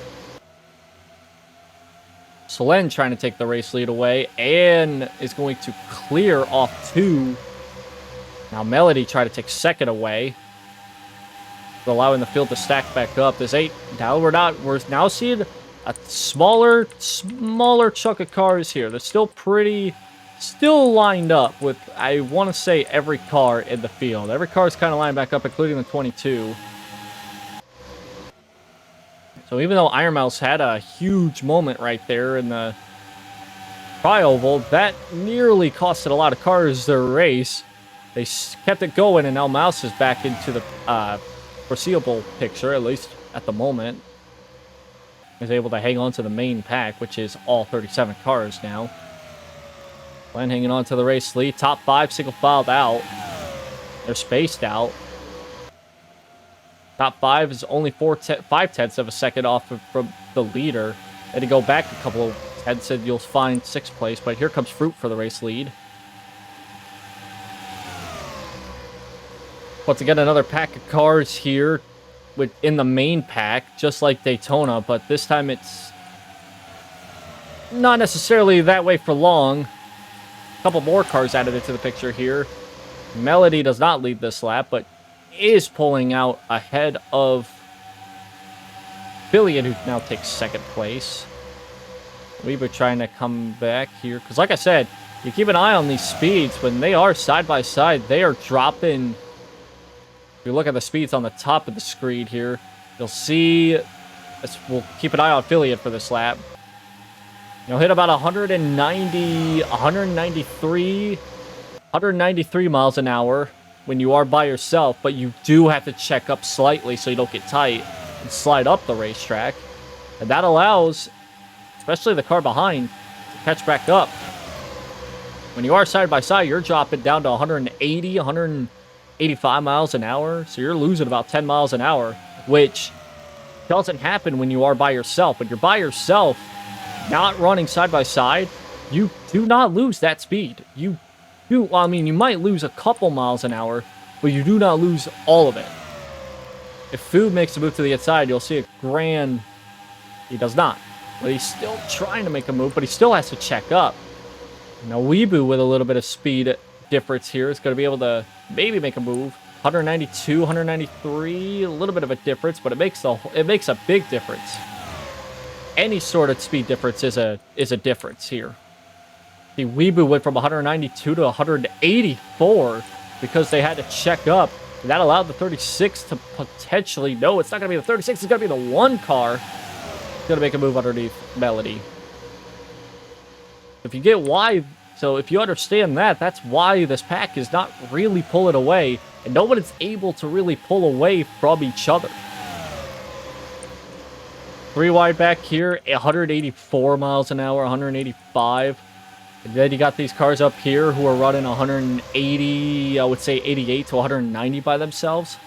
Solen trying to take the race lead away, and is going to clear off 2. Now Melody trying to take second away, allowing the field to stack back up. This 8. Now we're now seeing a smaller chunk of cars here. They're still lined up with, I want to say, every car in the field. Every car is kind of lined back up, including the 22. So even though Iron Mouse had a huge moment right there in the tri-oval, that nearly costed a lot of cars their race. They kept it going, and now Mouse is back into the foreseeable picture, at least at the moment. Is able to hang on to the main pack, which is all 37 cars now. Glenn hanging on to the race lead. Top 5 single filed out. They're spaced out. Top 5 is only 5/10 of a second off from the leader. Had to go back a couple of Ed said you'll find 6th place, but here comes Fruit for the race lead. Once again, another pack of cars here in the main pack, just like Daytona, but this time it's not necessarily that way for long. A couple more cars added into the picture here. Melody does not lead this lap, but is pulling out ahead of Billion, who now takes 2nd place. We were trying to come back here, because like I said, you keep an eye on these speeds. When they are side by side, they are dropping. If you look at the speeds on the top of the screen here, you'll see, we'll keep an eye on Affiliate for this lap. You'll hit about 193 miles an hour when you are by yourself, but you do have to check up slightly so you don't get tight and slide up the racetrack. And that allows, especially the car behind, to catch back up. When you are side by side, you're dropping down to 180, 185 miles an hour. So you're losing about 10 miles an hour, which doesn't happen when you are by yourself. When you're by yourself, not running side by side, you do not lose that speed. You might lose a couple miles an hour, but you do not lose all of it. If Food makes a move to the inside, you'll see a grand. He does not. But he's still trying to make a move, but he still has to check up. Now, Weebu with a little bit of speed difference here is going to be able to maybe make a move. 192, 193, a little bit of a difference, but it makes a big difference. Any sort of speed difference is a difference here. The Weebu went from 192 to 184 because they had to check up. And that allowed the 36 to potentially, no, it's not going to be the 36, it's going to be the 1 car. It's going to make a move underneath Melody. If you get why, so if you understand that, that's why this pack is not really pulling away, and no one is able to really pull away from each other. 3 wide back here, 184 miles an hour, 185. And then you got these cars up here who are running 180, I would say 88 to 190 by themselves.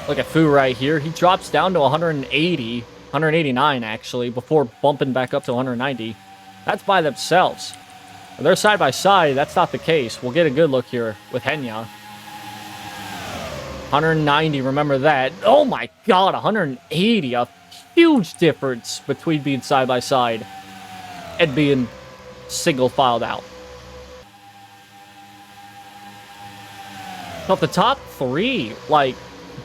Look at Fu right here. He drops down to 180, 189 actually, before bumping back up to 190. That's by themselves. When they're side by side, that's not the case. We'll get a good look here with Henya. 190, remember that. Oh my god, 180. A huge difference between being side by side and being single filed out. So if the top 3,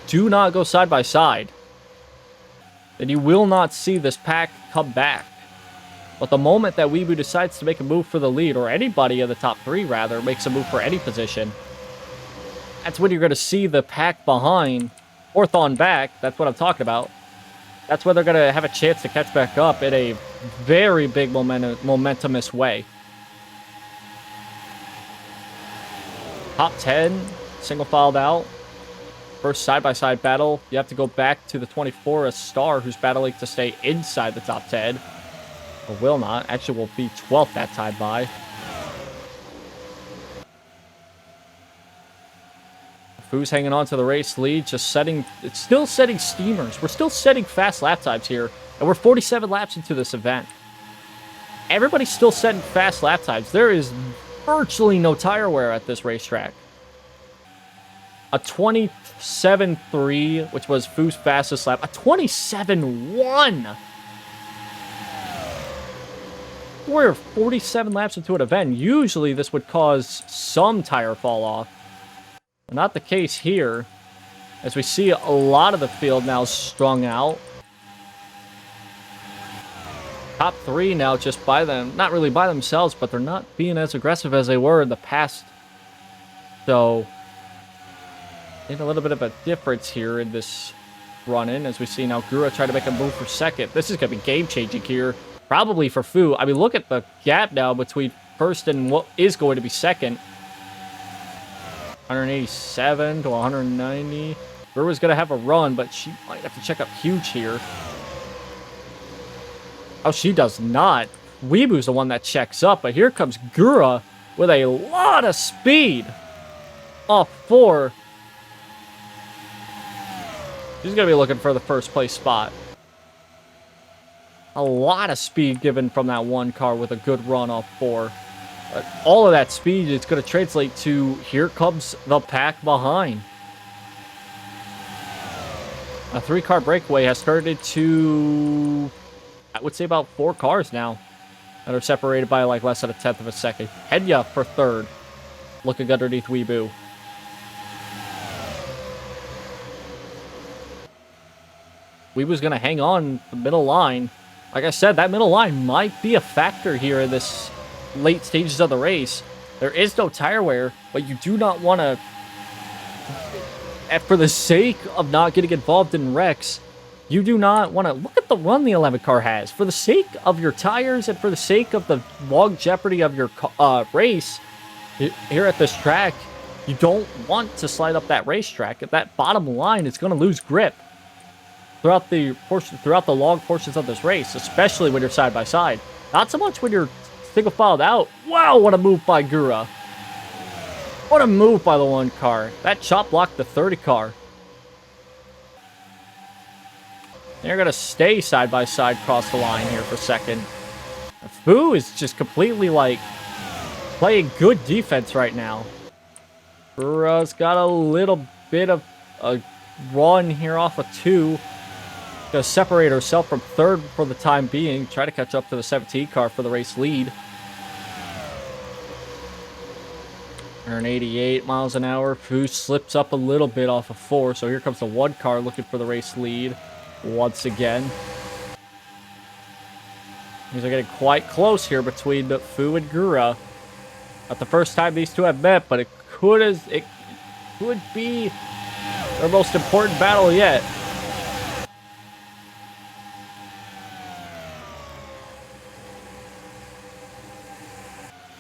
do not go side by side, then you will not see this pack come back. But the moment that Weebu decides to make a move for the lead, or anybody in the top 3 rather, makes a move for any position, that's when you're going to see the pack behind, fourth on back, that's what I'm talking about. That's where they're going to have a chance to catch back up in a very big momentumous way. Top 10, single filed out. First side-by-side battle. You have to go back to the 24 as Star, who's battling to stay inside the top 10. Or will not. Actually, will be 12th that time by. Fu's hanging on to the race lead, just setting, it's still setting steamers. We're still setting fast lap times here, and we're 47 laps into this event. Everybody's still setting fast lap times. There is virtually no tire wear at this racetrack. A 27.3, which was Fu's fastest lap. A 27.1! We're 47 laps into an event. Usually this would cause some tire fall off. But not the case here, as we see a lot of the field now strung out. Top 3 now just by them, not really by themselves, but they're not being as aggressive as they were in the past. So, need a little bit of a difference here in this run-in, as we see now Gura try to make a move for second. This is going to be game-changing here, probably for Fu. I mean, look at the gap now between first and what is going to be second. 187 to 190. Gura's going to have a run, but she might have to check up huge here. Oh, she does not. Weebu's the one that checks up, but here comes Gura with a lot of speed off 4. She's going to be looking for the first place spot. A lot of speed given from that one car with a good run off 4. But all of that speed is going to translate to here comes the pack behind. A 3-car breakaway has started to, I would say, about 4 cars now that are separated by like less than a tenth of a second. Henya for 3rd, looking underneath Weeboo. Weeboo's going to hang on the middle line. Like I said, that middle line might be a factor here in this late stages of the race. There is no tire wear, but you do not want to, for the sake of not getting involved in wrecks, you do not want to look at the run the 11 car has. For the sake of your tires and for the sake of the longevity of your race here at this track, you don't want to slide up that racetrack. At that bottom line, it's going to lose grip throughout the long portions of this race, especially when you're side by side. Not so much when you're single filed out. Wow, what a move by Gura. What a move by the 1 car. That chop blocked the 30 car. They're going to stay side by side across the line here for 2nd. Fu is just completely like playing good defense right now. Gura's got a little bit of a run here off of 2. Gonna separate herself from 3rd for the time being. Try to catch up to the 17 car for the race lead. Earn 88 miles an hour. Fu slips up a little bit off of 4. So here comes the 1 car looking for the race lead once again. These are getting quite close here between Fu and Gura. Not the first time these two have met, but it could be their most important battle yet.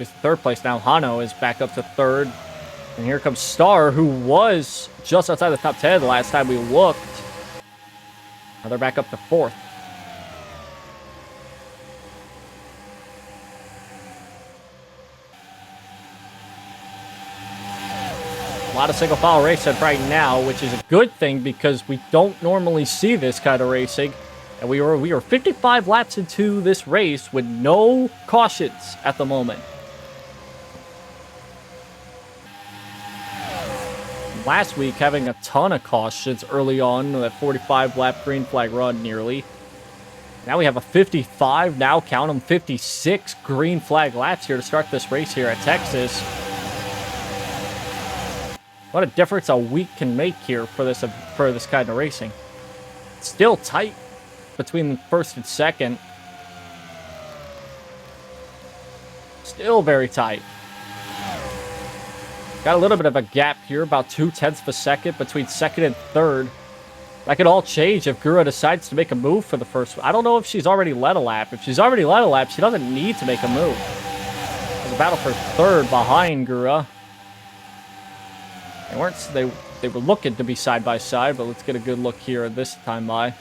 It's 3rd place now. Hano is back up to 3rd. And here comes Star, who was just outside the top 10 the last time we looked. Now they're back up to 4th. A lot of single file racing right now, which is a good thing because we don't normally see this kind of racing. And we are 55 laps into this race with no cautions at the moment. Last week, having a ton of cautions early on, that 45-lap green flag run nearly. Now we have a 55, now count them, 56 green flag laps here to start this race here at Texas. What a difference a week can make here for this kind of racing. It's still tight between 1st and 2nd. Still very tight. Got a little bit of a gap here, about 0.2 of a second between 2nd and 3rd. That could all change if Gura decides to make a move for the first one. I don't know if she's already led a lap. If she's already led a lap, she doesn't need to make a move. There's a battle for 3rd behind Gura. They were looking to be side by side, but let's get a good look here this time by.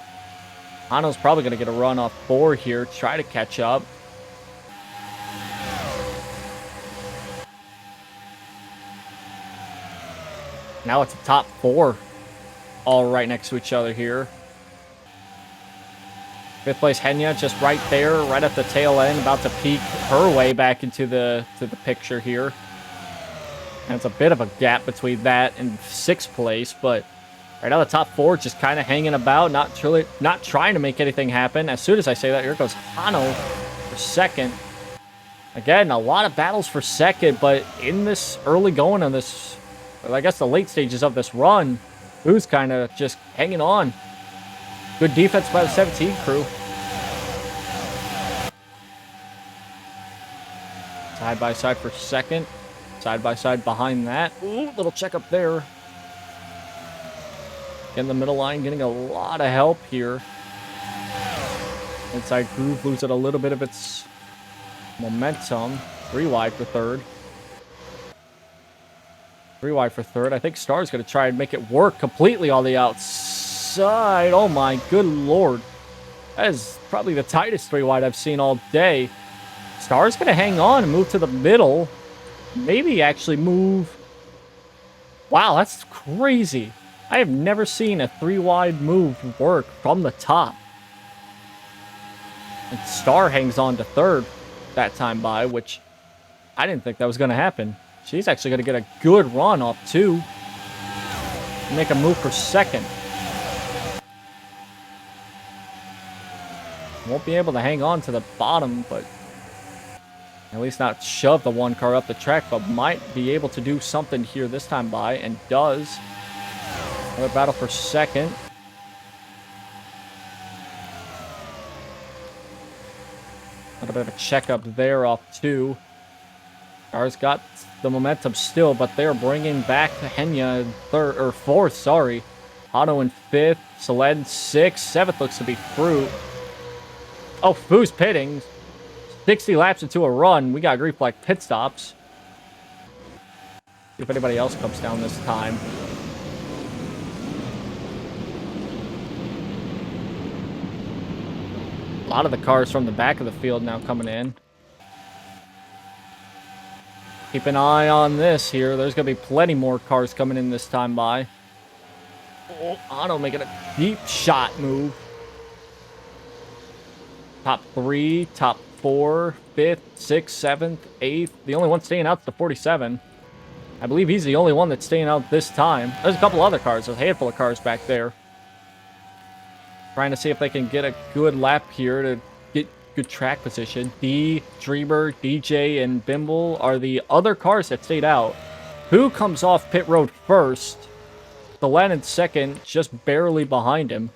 Hano's probably going to get a run off 4 here, try to catch up. Now it's the top 4, all right next to each other here. 5th place Henya just right there, right at the tail end, about to peek her way back into the picture here. And it's a bit of a gap between that and 6th place, but right now the top 4 just kind of hanging about, not trying to make anything happen. As soon as I say that, here goes Hano for 2nd. Again, a lot of battles for 2nd, but in this early going on this, I guess the late stages of this run, who's kind of just hanging on. Good defense by the 17 crew. Side by side for 2nd. Side by side behind that. Ooh, little check up there. In the middle line, getting a lot of help here. Inside groove losing a little bit of its momentum. 3 wide for 3rd. 3 wide for 3rd. I think Star's going to try and make it work completely on the outside. Oh my good lord. That is probably the tightest 3 wide I've seen all day. Star's going to hang on and move to the middle. Maybe actually move. Wow, that's crazy. I have never seen a 3 wide move work from the top. And Star hangs on to third that time by, which I didn't think that was going to happen. She's actually going to get a good run off 2. Make a move for second. Won't be able to hang on to the bottom, but at least not shove the 1 car up the track, but might be able to do something here this time by, and does. Another battle for second. A little bit of a checkup there off 2. Car's got the momentum still, but they're bringing back Henya in third or fourth. Sorry, Otto in 5th, Solen 6th, 7th looks to be Fruit. Oh, Fu's pitting. 60 laps into a run. We got green flag pit stops. See if anybody else comes down this time. A lot of the cars from the back of the field now coming in. Keep an eye on this here. There's going to be plenty more cars coming in this time by. Oh, Otto making a deep shot move. Top 3, top 4, 5th, 6th, 7th, 8th. The only one staying out is the 47. I believe he's the only one that's staying out this time. There's a couple other cars. There's a handful of cars back there. Trying to see if they can get a good lap here to get good track position. D, Dreamer, DJ, and Bimble are the other cars that stayed out. Who comes off pit road first? Solen in second, just barely behind him.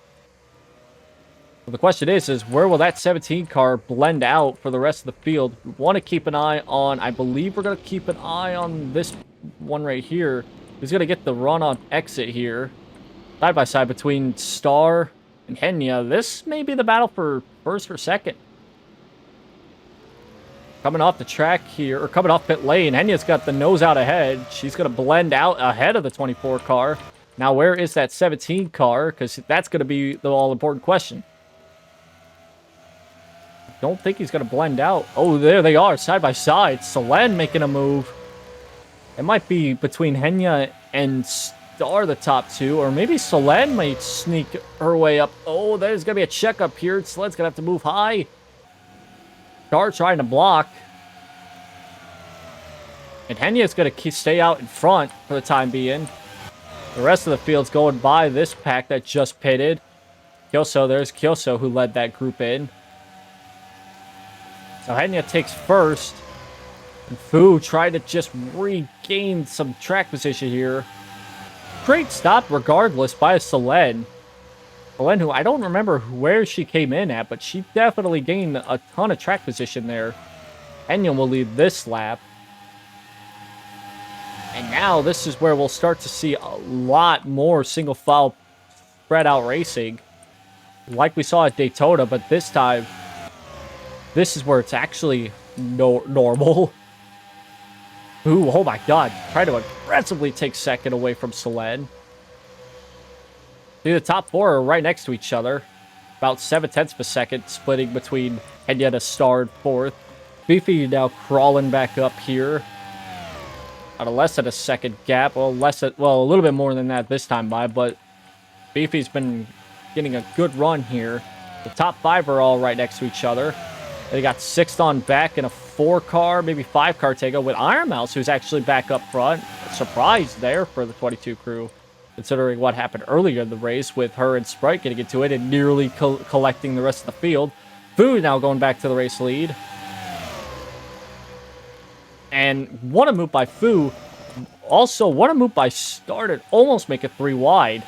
So the question is where will that 17 car blend out for the rest of the field? We want to keep an eye on, I believe we're going to keep an eye on this one right here. Who's going to get the run on exit here? Side by side between Star and Henya. This may be the battle for first or second. Coming off the track here, or coming off pit lane, Henya's got the nose out ahead. She's going to blend out ahead of the 24 car. Now, where is that 17 car? Because that's going to be the all-important question. Don't think he's going to blend out. Oh, there they are, side by side. Solen making a move. It might be between Henya and Star, the top 2, or maybe Solen might sneak her way up. Oh, there's going to be a checkup here. Solen's going to have to move high. Star trying to block. And Henya's going to stay out in front for the time being. The rest of the field's going by this pack that just pitted. Kyoso, there's Kyoso who led that group in. So Henya takes first. And Fu tried to just regain some track position here. Great stop regardless by Solen. Solen, who I don't remember where she came in at, but she definitely gained a ton of track position there. Henya will lead this lap. And now this is where we'll start to see a lot more single file spread out racing. Like we saw at Daytona, but this time, this is where it's actually normal. Ooh, oh my god. Try to aggressively take second away from Solen. See, the top 4 are right next to each other. About 7/10 of a second, splitting between Henya to Star in 4th. Beefy now crawling back up here. At a less than a second gap. Well, a little bit more than that this time by, but Beefy's been getting a good run here. The top 5 are all right next to each other. They got 6th on back in a 4-car, maybe 5-car takeout with Iron Mouse, who's actually back up front. A surprise there for the 22 crew, considering what happened earlier in the race with her and Sprite getting into it and nearly collecting the rest of the field. Fu now going back to the race lead. And what a move by Fu. Also, what a move by Star to almost make it 3 wide.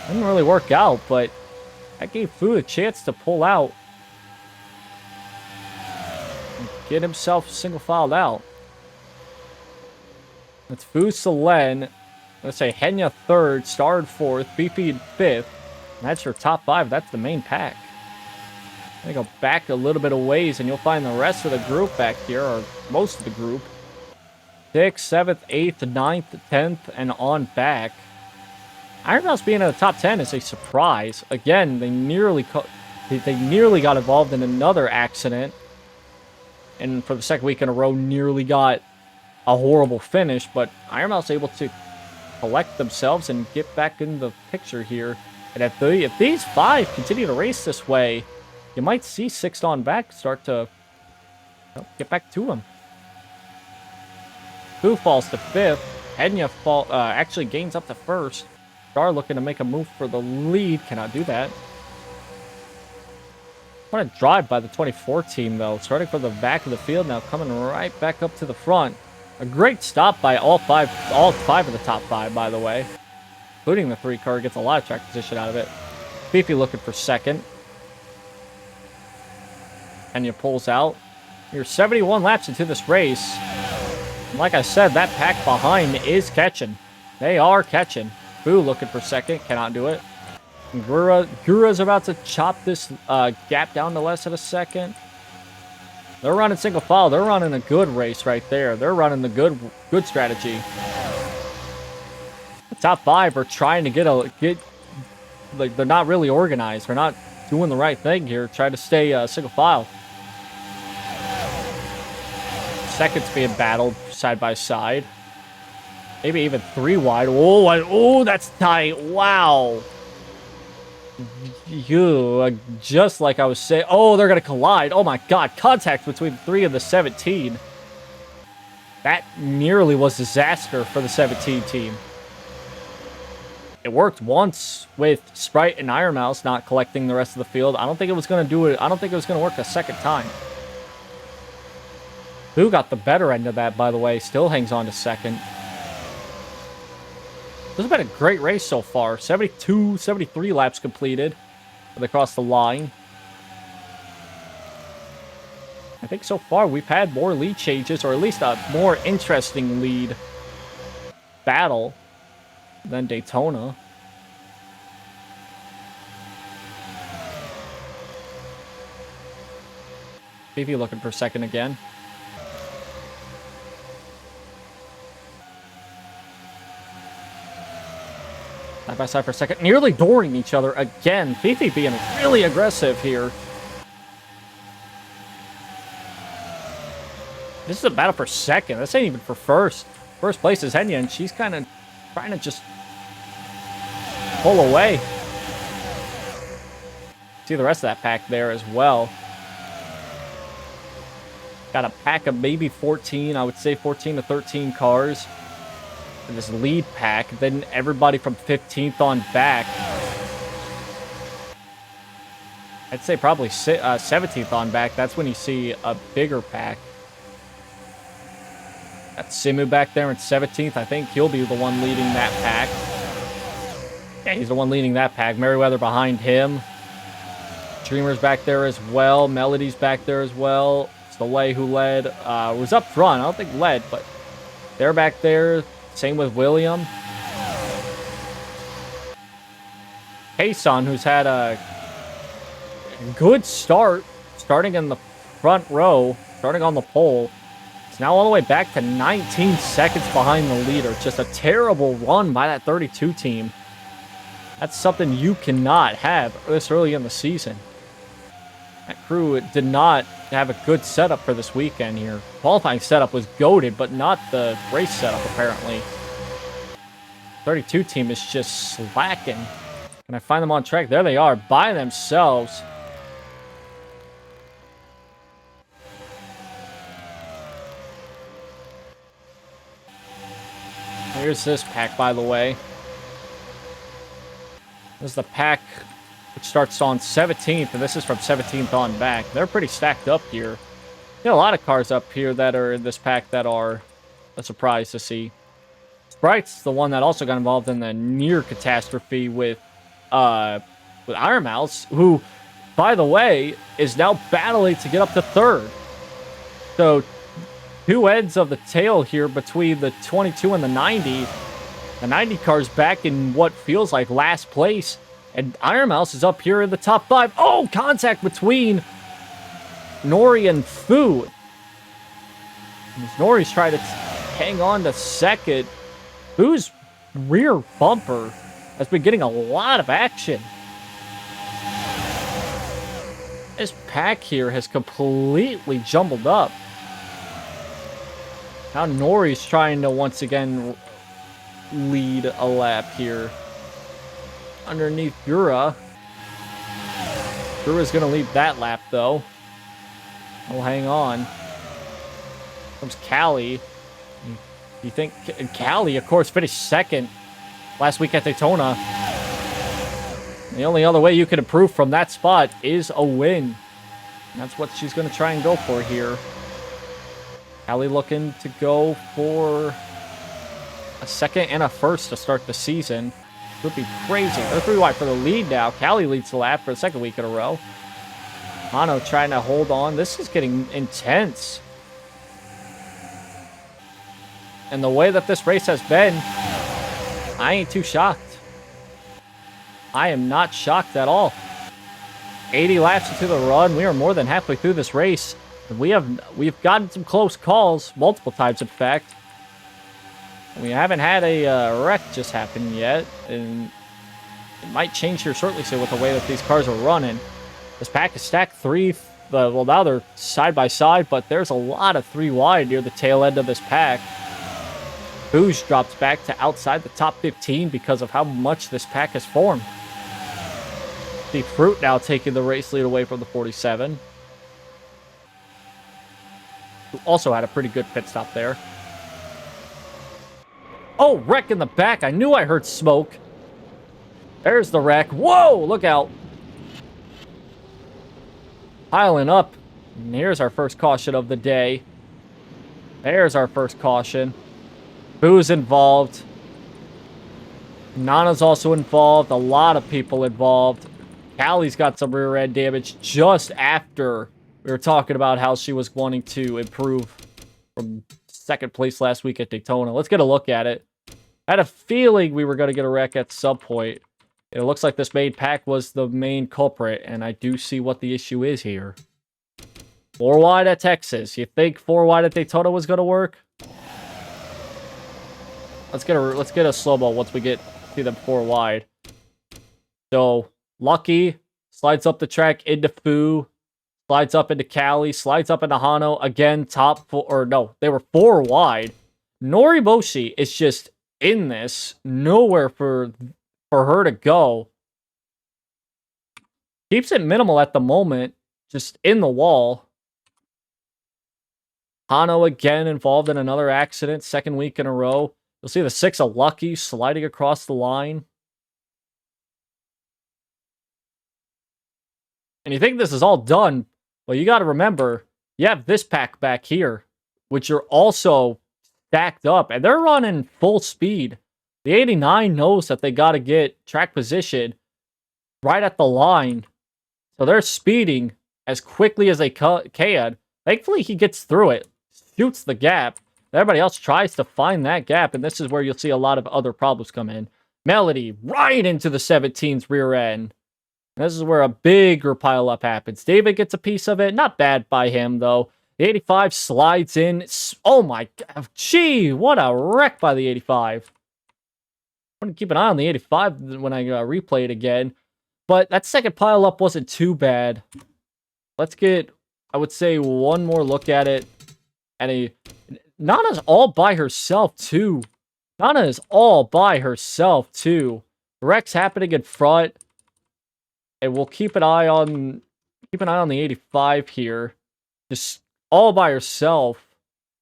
Didn't really work out, but that gave Fu a chance to pull out. And get himself single filed out. It's Fu, Solen. Let's say Henya 3rd, Star in 4th, Beefy in 5th. And that's your top 5. That's the main pack. I'm going to go back a little bit of ways, and you'll find the rest of the group back here, or most of the group. 6th, 7th, 8th, 9th, 10th, and on back. Iron Mouse being in the top 10 is a surprise. Again, they nearly got involved in another accident. And for the second week in a row, nearly got a horrible finish. But Iron Mouse able to collect themselves and get back in the picture here. And if these 5 continue to race this way, you might see Sixth on back start to get back to him. Who falls to 5th. Henya actually gains up to 1st. Star looking to make a move for the lead. Cannot do that. What a drive by the 24 team, though. Starting from the back of the field now, coming right back up to the front. A great stop by all five of the top 5, by the way. Including the 3 car, gets a lot of track position out of it. Fifi looking for 2nd. And you pulls out. You're 71 laps into this race. And like I said, that pack behind is catching. They are catching. Boo looking for 2nd, cannot do it. Gura's about to chop this gap down to less than a 2nd. They're running single file. They're running a good race right there. They're running the good strategy. The top 5 are trying to get like, they're not really organized. They're not doing the right thing here. Try to stay single file. 2nd's being battled side by side. Maybe even 3 wide. Oh, that's tight. Wow. Just like I was saying. Oh, they're going to collide. Oh my god. Contact between 3 and the 17. That nearly was disaster for the 17 team. It worked once with Sprite and Iron Mouse not collecting the rest of the field. I don't think it was going to do it. I don't think it was going to work a second time. Who got the better end of that, by the way. Still hangs on to 2nd. This has been a great race so far. 72, 73 laps completed. They crossed the line. I think so far we've had more lead changes, or at least a more interesting lead battle than Daytona. Fifi looking for 2nd again. Side by side for 2nd. Nearly dooring each other again. Fifi being really aggressive here. This is a battle for 2nd. This ain't even for 1st. 1st place is Henya, and she's kind of trying to just pull away. See the rest of that pack there as well. Got a pack of maybe 14, I would say 14 to 13 cars. In this lead pack, then everybody from 15th on back. I'd say probably 17th on back. That's when you see a bigger pack. That's Simu back there in 17th. I think he'll be the one leading that pack. Yeah, he's the one leading that pack. Merriweather behind him. Dreamer's back there as well. Melody's back there as well. Soleil, who led, was up front. I don't think led, but they're back there. Same with William. Kason, who's had a good start, starting in the front row, starting on the pole. It's now all the way back to 19 seconds behind the leader. Just a terrible run by that 32 team. That's something you cannot have this early in the season. That crew did not have a good setup for this weekend here. Qualifying setup was goated, but not the race setup, apparently. 32 team is just slacking. Can I find them on track? There they are, by themselves. Here's this pack, by the way. This is the pack which starts on 17th, and this is from 17th on back. They're pretty stacked up here. A lot of cars up here that are in this pack that are a surprise to see. Sprite's the one that also got involved in the near catastrophe with Iron Mouse, who, by the way, is now battling to get up to 3rd. So, 2 ends of the tail here between the 22 and the 90. The 90 car's back in what feels like last place. And Iron Mouse is up here in the top 5. Oh, contact between Nori and Fu. Nori's trying to hang on to 2nd. Fu's rear bumper has been getting a lot of action. This pack here has completely jumbled up. Now Nori's trying to once again lead a lap here. Underneath Gura. Drew is going to lead that lap, though. We'll hang on. Comes Callie. You think... Callie, of course, finished second last week at Daytona. The only other way you can improve from that spot is a win. And that's what she's going to try and go for here. Callie looking to go for a second and a first to start the season. Would be crazy. They're 3 wide for the lead now. Callie leads the lap for the second week in a row. Hano trying to hold on. This is getting intense. And the way that this race has been, I ain't too shocked. I am not shocked at all. 80 laps into the run. We are more than halfway through this race. We've gotten some close calls, multiple times in fact. We haven't had a wreck just happen yet, and it might change here shortly so with the way that these cars are running. This pack is stacked 3, well now they're side by side, but there's a lot of 3 wide near the tail end of this pack. Booge drops back to outside the top 15 because of how much this pack has formed. The Fruit now taking the race lead away from the 47. Who also had a pretty good pit stop there. Oh, wreck in the back. I knew I heard smoke. There's the wreck. Whoa, look out. Piling up. And here's our first caution of the day. There's our first caution. Boo's involved. Nana's also involved. A lot of people involved. Callie's got some rear end damage just after we were talking about how she was wanting to improve from second place last week at Daytona. Let's get a look at it. I had a feeling we were going to get a wreck at some point. It looks like this main pack was the main culprit, and I do see what the issue is here. 4 wide at Texas. You think 4 wide at Daytona was going to work? Let's get a slow-mo once we see them 4 wide. So, Lucky slides up the track into Fu, slides up into Callie, slides up into Hano. Again, top 4, or no, they were 4 wide. Noriboshi is just in this. Nowhere for her to go. Keeps it minimal at the moment. Just in the wall. Hano again involved in another accident. Second week in a row. You'll see the 6 of Lucky sliding across the line. And you think this is all done. Well, you got to remember, you have this pack back here, which are also stacked up. And they're running full speed. The 89 knows that they got to get track position right at the line. So they're speeding as quickly as they can. Thankfully, he gets through it. Shoots the gap. Everybody else tries to find that gap. And this is where you'll see a lot of other problems come in. Melody right into the 17's rear end. And this is where a bigger pileup happens. David gets a piece of it. Not bad by him, though. The 85 slides in. Oh, my God. Gee, what a wreck by the 85. I'm going to keep an eye on the 85 when I replay it again. But that second pileup wasn't too bad. Let's get, I would say, one more look at it. And Nana's all by herself, too. Nana is all by herself, too. Wreck's happening in front. And we'll keep an eye on the 85 here. Just all by herself.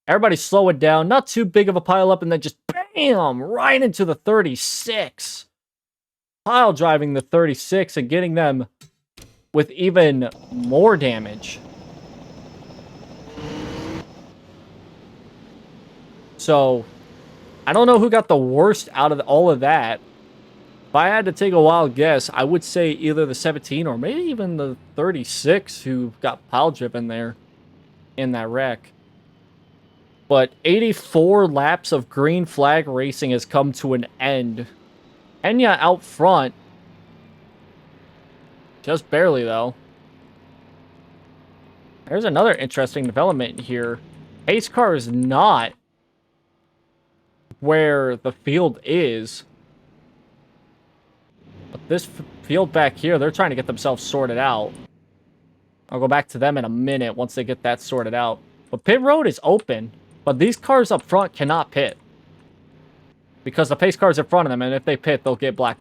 Everybody slow it down. Not too big of a pile up, and then just bam! Right into the 36. Pile driving the 36 and getting them with even more damage. So, I don't know who got the worst out of all of that. If I had to take a wild guess, I would say either the 17 or maybe even the 36 who got pile driven there in that wreck. But 84 laps of green flag racing has come to an end. Enya out front. Just barely, though. There's another interesting development here. Pace car is not where the field is. But this field back here, they're trying to get themselves sorted out. I'll go back to them in a minute once they get that sorted out. But pit road is open. But these cars up front cannot pit. Because the pace car's in front of them, and if they pit, they'll get black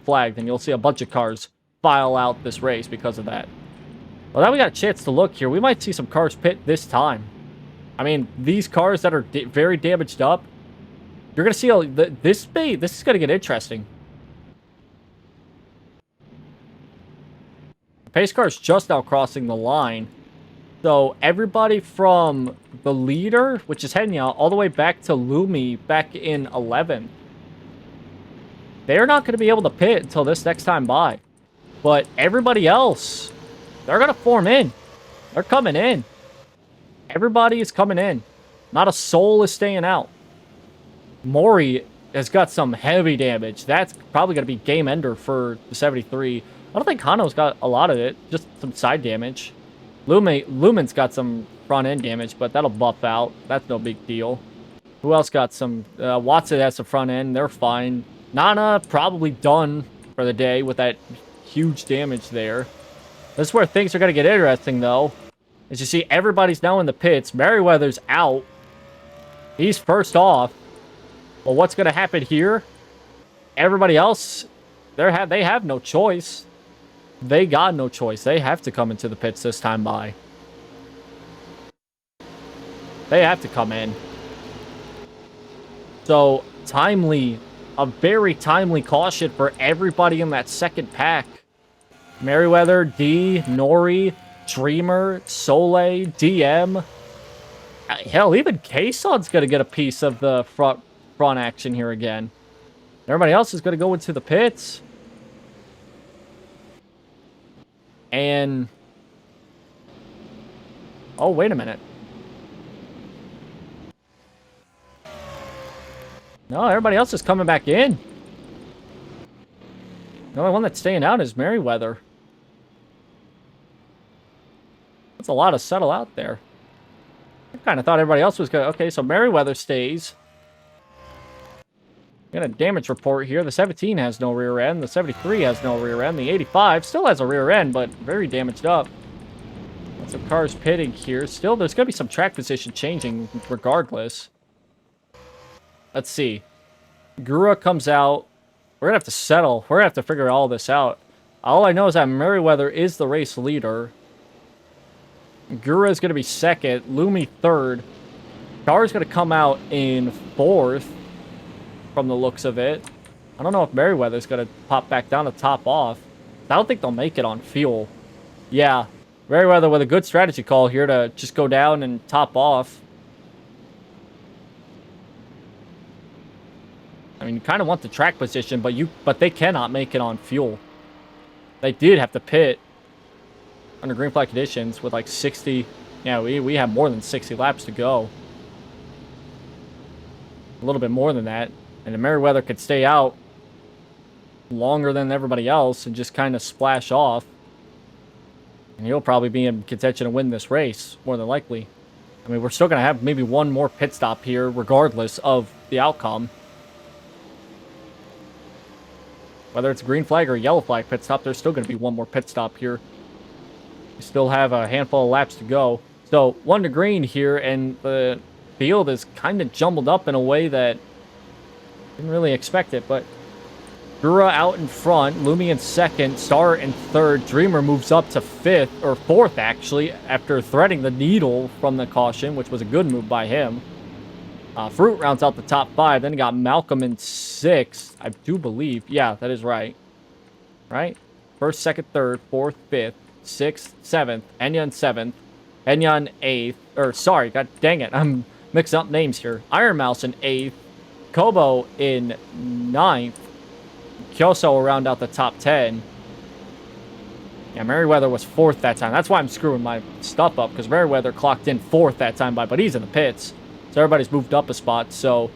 flagged, and you'll see a bunch of cars file out this race because of that. Well, now we got a chance to look here. We might see some cars pit this time. I mean, these cars that are very damaged up, you're going to see this is going to get interesting. The pace car is just now crossing the line. So everybody from the leader, which is Henya, all the way back to Lumi back in 11th. They're not going to be able to pit until this next time by. But everybody else, they're going to form in. They're coming in. Everybody is coming in. Not a soul is staying out. Mori has got some heavy damage. That's probably going to be game ender for the 73. I don't think Hano's got a lot of it. Just some side damage. Lumen's got some front end damage, but that'll buff out. That's no big deal. Who else got some? Watson has some front end. They're fine. Nana probably done for the day with that huge damage there. This is where things are going to get interesting, though. As you see, everybody's now in the pits. Merriweather's out. He's first off. Well, what's going to happen here? Everybody else, they have no choice. They got no choice. They have to come into the pits this time by. They have to come in. So, a very timely caution for everybody in that second pack. Merriweather, D, Nori, Dreamer, Soleil, DM. Hell, even Kayson's going to get a piece of the front action here again. Everybody else is going to go into the pits. And... oh, wait a minute. No, everybody else is coming back in. The only one that's staying out is Merriweather. That's a lot to settle out there. I kind of thought everybody else was going to... okay, so Merriweather stays. Got a damage report here. The 17 has no rear end. The 73 has no rear end. The 85 still has a rear end, but very damaged up. Lots of cars pitting here. Still, there's going to be some track position changing regardless. Let's see. Gura comes out. We're going to have to settle. We're going to have to figure all this out. All I know is that Merriweather is the race leader. Gura is going to be second. Lumi third. Car's going to come out in fourth from the looks of it. I don't know if Merriweather's going to pop back down to top off. I don't think they'll make it on fuel. Yeah. Merriweather with a good strategy call here to just go down and top off. I mean, you kind of want the track position, but they cannot make it on fuel. They did have to pit under green flag conditions with like 60. Yeah, we have more than 60 laps to go. A little bit more than that. And the Merriweather could stay out longer than everybody else and just kind of splash off. And he'll probably be in contention to win this race, more than likely. I mean, we're still going to have maybe one more pit stop here, regardless of the outcome. Whether it's a green flag or a yellow flag pit stop, there's still going to be one more pit stop here. We still have a handful of laps to go. So, 1 to green here, and the field is kind of jumbled up in a way that didn't really expect it, but Gura out in front, Lumi in second, Star in third, Dreamer moves up to fifth, or fourth actually, after threading the needle from the caution, which was a good move by him. Fruit rounds out the top 5, then you got Malcolm in sixth, I do believe. Yeah, that is right. Right? First, second, third, fourth, fifth, sixth, seventh, Enya in seventh, Enya in eighth, or sorry, god dang it, I'm mixing up names here. Iron Mouse in eighth, Kobo in ninth, Kyoso will round out the top 10. Yeah, Merriweather was fourth that time. That's why I'm screwing my stuff up, because Merriweather clocked in fourth that time, but he's in the pits. So everybody's moved up a spot. So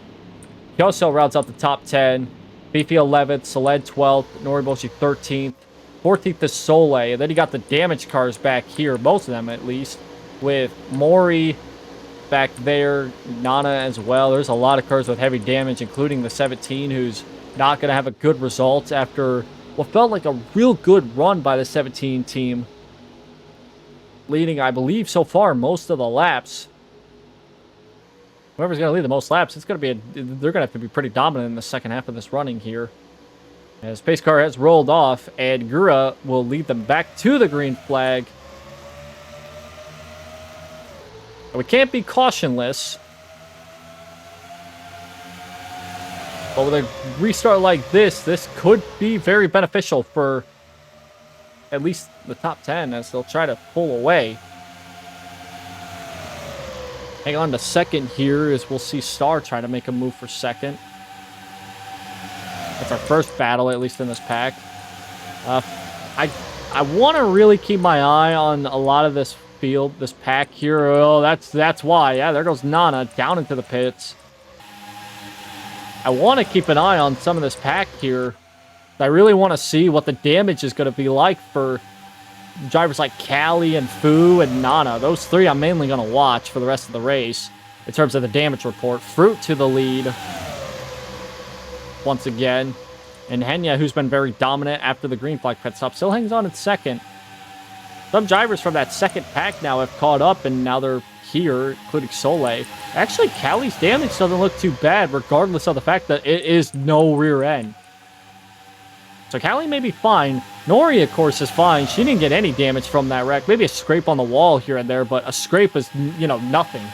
Kyoso rounds out the top 10. Beefy 11th, Soled 12th, Noriboshi 13th. 14th is Soleil. And then you got the damage cars back here, most of them at least, with Mori back there, Nana as well. There's a lot of cars with heavy damage, including the 17, who's not going to have a good result after what felt like a real good run by the 17 team, leading, I believe, so far most of the laps. Whoever's going to lead the most laps, it's going to be they're going to have to be pretty dominant in the second half of this running here. As pace car has rolled off, and Gura will lead them back to the green flag. We can't be cautionless. But with a restart like this could be very beneficial for at least the top 10 as they'll try to pull away. Hang on to second here as we'll see Star try to make a move for second. That's our first battle, at least in this pack. I want to really keep my eye on a lot of this field, this pack here. Oh, that's why. Yeah, there goes Nana down into the pits. I want to keep an eye on some of this pack here. I really want to see what the damage is going to be like for drivers like Callie and Fu and Nana. Those three I'm mainly going to watch for the rest of the race in terms of the damage report. Fruit to the lead once again. And Henya, who's been very dominant after the green flag pit stop, still hangs on in second. Some drivers from that second pack now have caught up, and now they're here, including Soleil. Actually, Callie's damage doesn't look too bad, regardless of the fact that it is no rear end. So Callie may be fine. Nori, of course, is fine. She didn't get any damage from that wreck. Maybe a scrape on the wall here and there, but a scrape is, you know, nothing.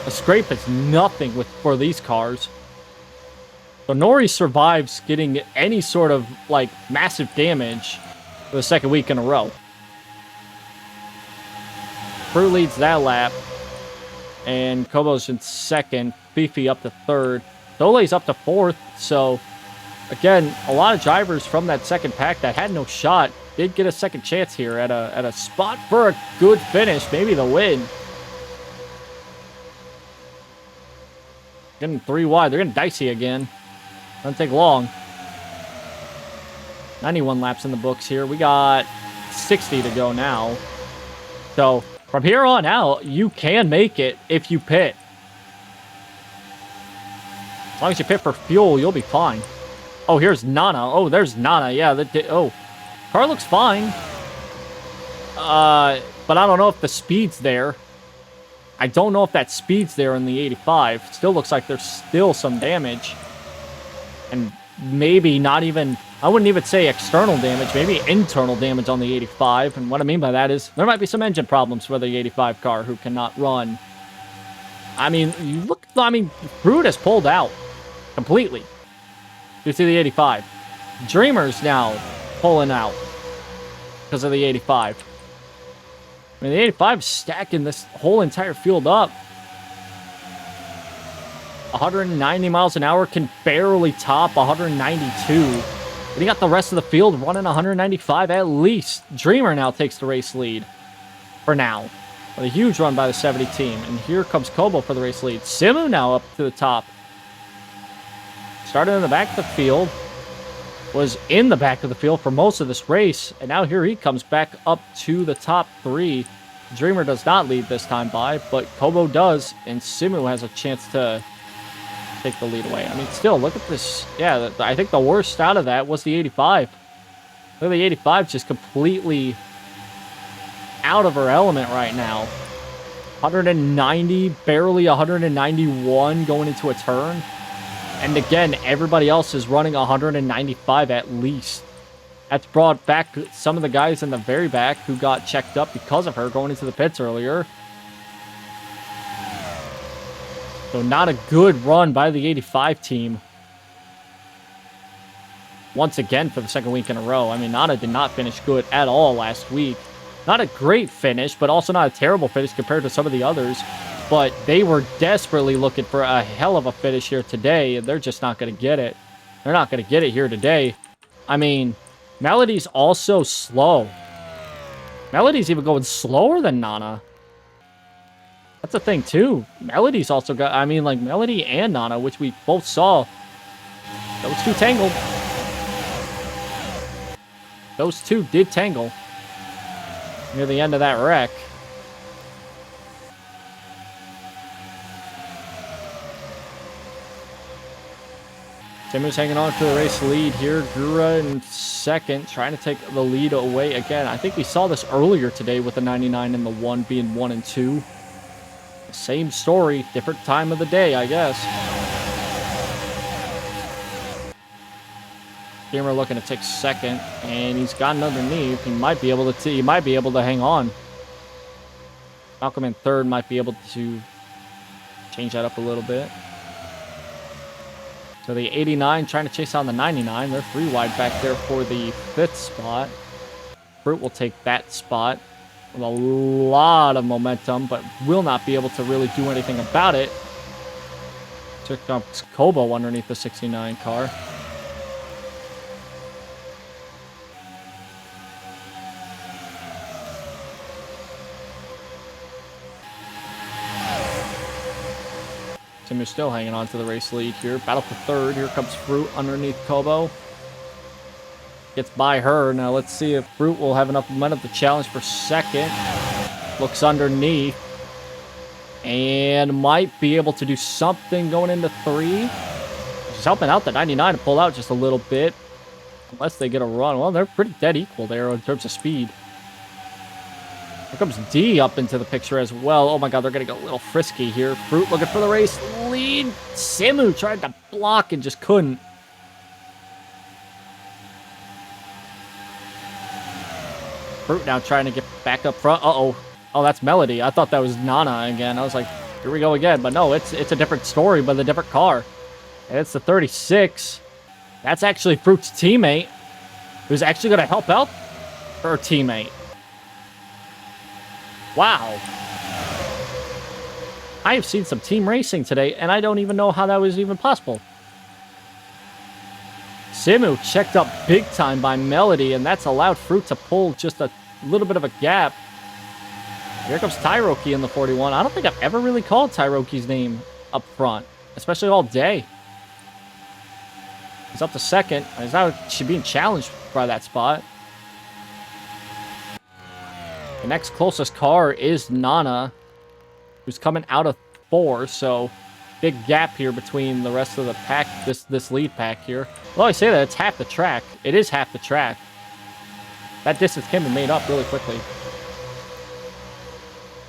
A scrape is nothing for these cars. So Nori survives getting any sort of, like, massive damage for the second week in a row. Fruit leads that lap. And Kobo's in second. Fifi up to third. Soleil's up to fourth. So, again, a lot of drivers from that second pack that had no shot did get a second chance here at a spot for a good finish. Maybe the win. Getting 3 wide. They're getting dicey again. Doesn't take long. 91 laps in the books here. We got 60 to go now. So, from here on out, you can make it if you pit. As long as you pit for fuel, you'll be fine. Oh, here's Nana. Oh, there's Nana. Yeah, car looks fine. But I don't know if the speed's there. I don't know if that speed's there in the 85. Still looks like there's still some damage. And maybe not even, I wouldn't even say external damage, maybe internal damage on the 85. And what I mean by that is there might be some engine problems for the 85 car who cannot run. I mean, Fruit has pulled out completely due to the 85. Dreamer's now pulling out because of the 85. I mean, the 85 is stacking this whole entire field up. 190 miles an hour can barely top 192. But you got the rest of the field running 195 at least. Dreamer now takes the race lead for now. But a huge run by the 70 team. And here comes Kobo for the race lead. Simu now up to the top. Started in the back of the field. Was in the back of the field for most of this race. And now here he comes back up to the top 3. Dreamer does not lead this time by, but Kobo does. And Simu has a chance to take the lead away. I mean, still, look at this. Yeah, I think the worst out of that was the 85. Look at the 85 just completely out of her element right now. 190, barely 191 going into a turn. And again, everybody else is running 195 at least. That's brought back some of the guys in the very back who got checked up because of her going into the pits earlier. So not a good run by the 85 team. Once again for the second week in a row. I mean, Nana did not finish good at all last week. Not a great finish, but also not a terrible finish compared to some of the others. But they were desperately looking for a hell of a finish here today, and they're just not going to get it. They're not going to get it here today. I mean, Melody's also slow. Melody's even going slower than Nana. That's the thing, too. Melody's also got, I mean, like, Melody and Nana, which we both saw. Those two tangled. Those two did tangle near the end of that wreck. Simu's hanging on to the race lead here. Gura in second, trying to take the lead away again. I think we saw this earlier today with the 99 and the 1 being 1 and 2. Same story, different time of the day, I guess. Dreamer looking to take second, and he's gotten underneath. He might be able to hang on. Malcolm in third might be able to change that up a little bit. So the 89 trying to chase down the 99. They're 3 wide back there for the 5th spot. Fruit will take that spot with a lot of momentum, but will not be able to really do anything about it. Took up Kobo underneath the 69 car. Timu's still hanging on to the race lead here. Battle for third. Here comes Fruit underneath Kobo. Gets by her. Now let's see if Fruit will have enough momentum to challenge for second. Looks underneath. And might be able to do something going into 3. She's helping out the 99 to pull out just a little bit. Unless they get a run. Well, they're pretty dead equal there in terms of speed. Here comes D up into the picture as well. Oh my god, they're going to get a little frisky here. Fruit looking for the race lead. Simu tried to block and just couldn't. Fruit now trying to get back up front. Uh-oh. Oh, that's Melody. I thought that was Nana again. I was like, here we go again. But no, it's a different story, but a different car. And it's the 36. That's actually Fruit's teammate, who's actually going to help out her teammate. Wow. I have seen some team racing today, and I don't even know how that was even possible. Simu checked up big time by Melody, and that's allowed Fruit to pull just a little bit of a gap. Here comes Tyroki in the 41. I don't think I've ever really called Tyroki's name up front, especially all day. He's up to second. He's now being challenged by that spot. The next closest car is Nana, who's coming out of 4, so big gap here between the rest of the pack, this lead pack here. Well, I say that it's half the track. It is half the track. That distance can be made up really quickly.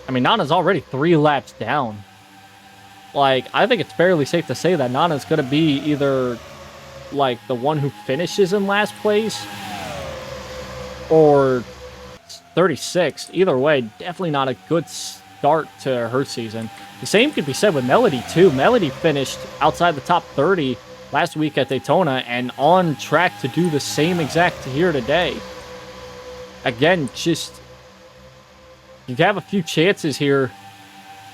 I mean, Nana's already 3 laps down. Like, I think it's fairly safe to say that Nana's going to be either, like, the one who finishes in last place or 36th. Either way, definitely not a good start to her season. The same could be said with Melody, too. Melody finished outside the top 30 last week at Daytona and on track to do the same exact here today. Again, just... you have a few chances here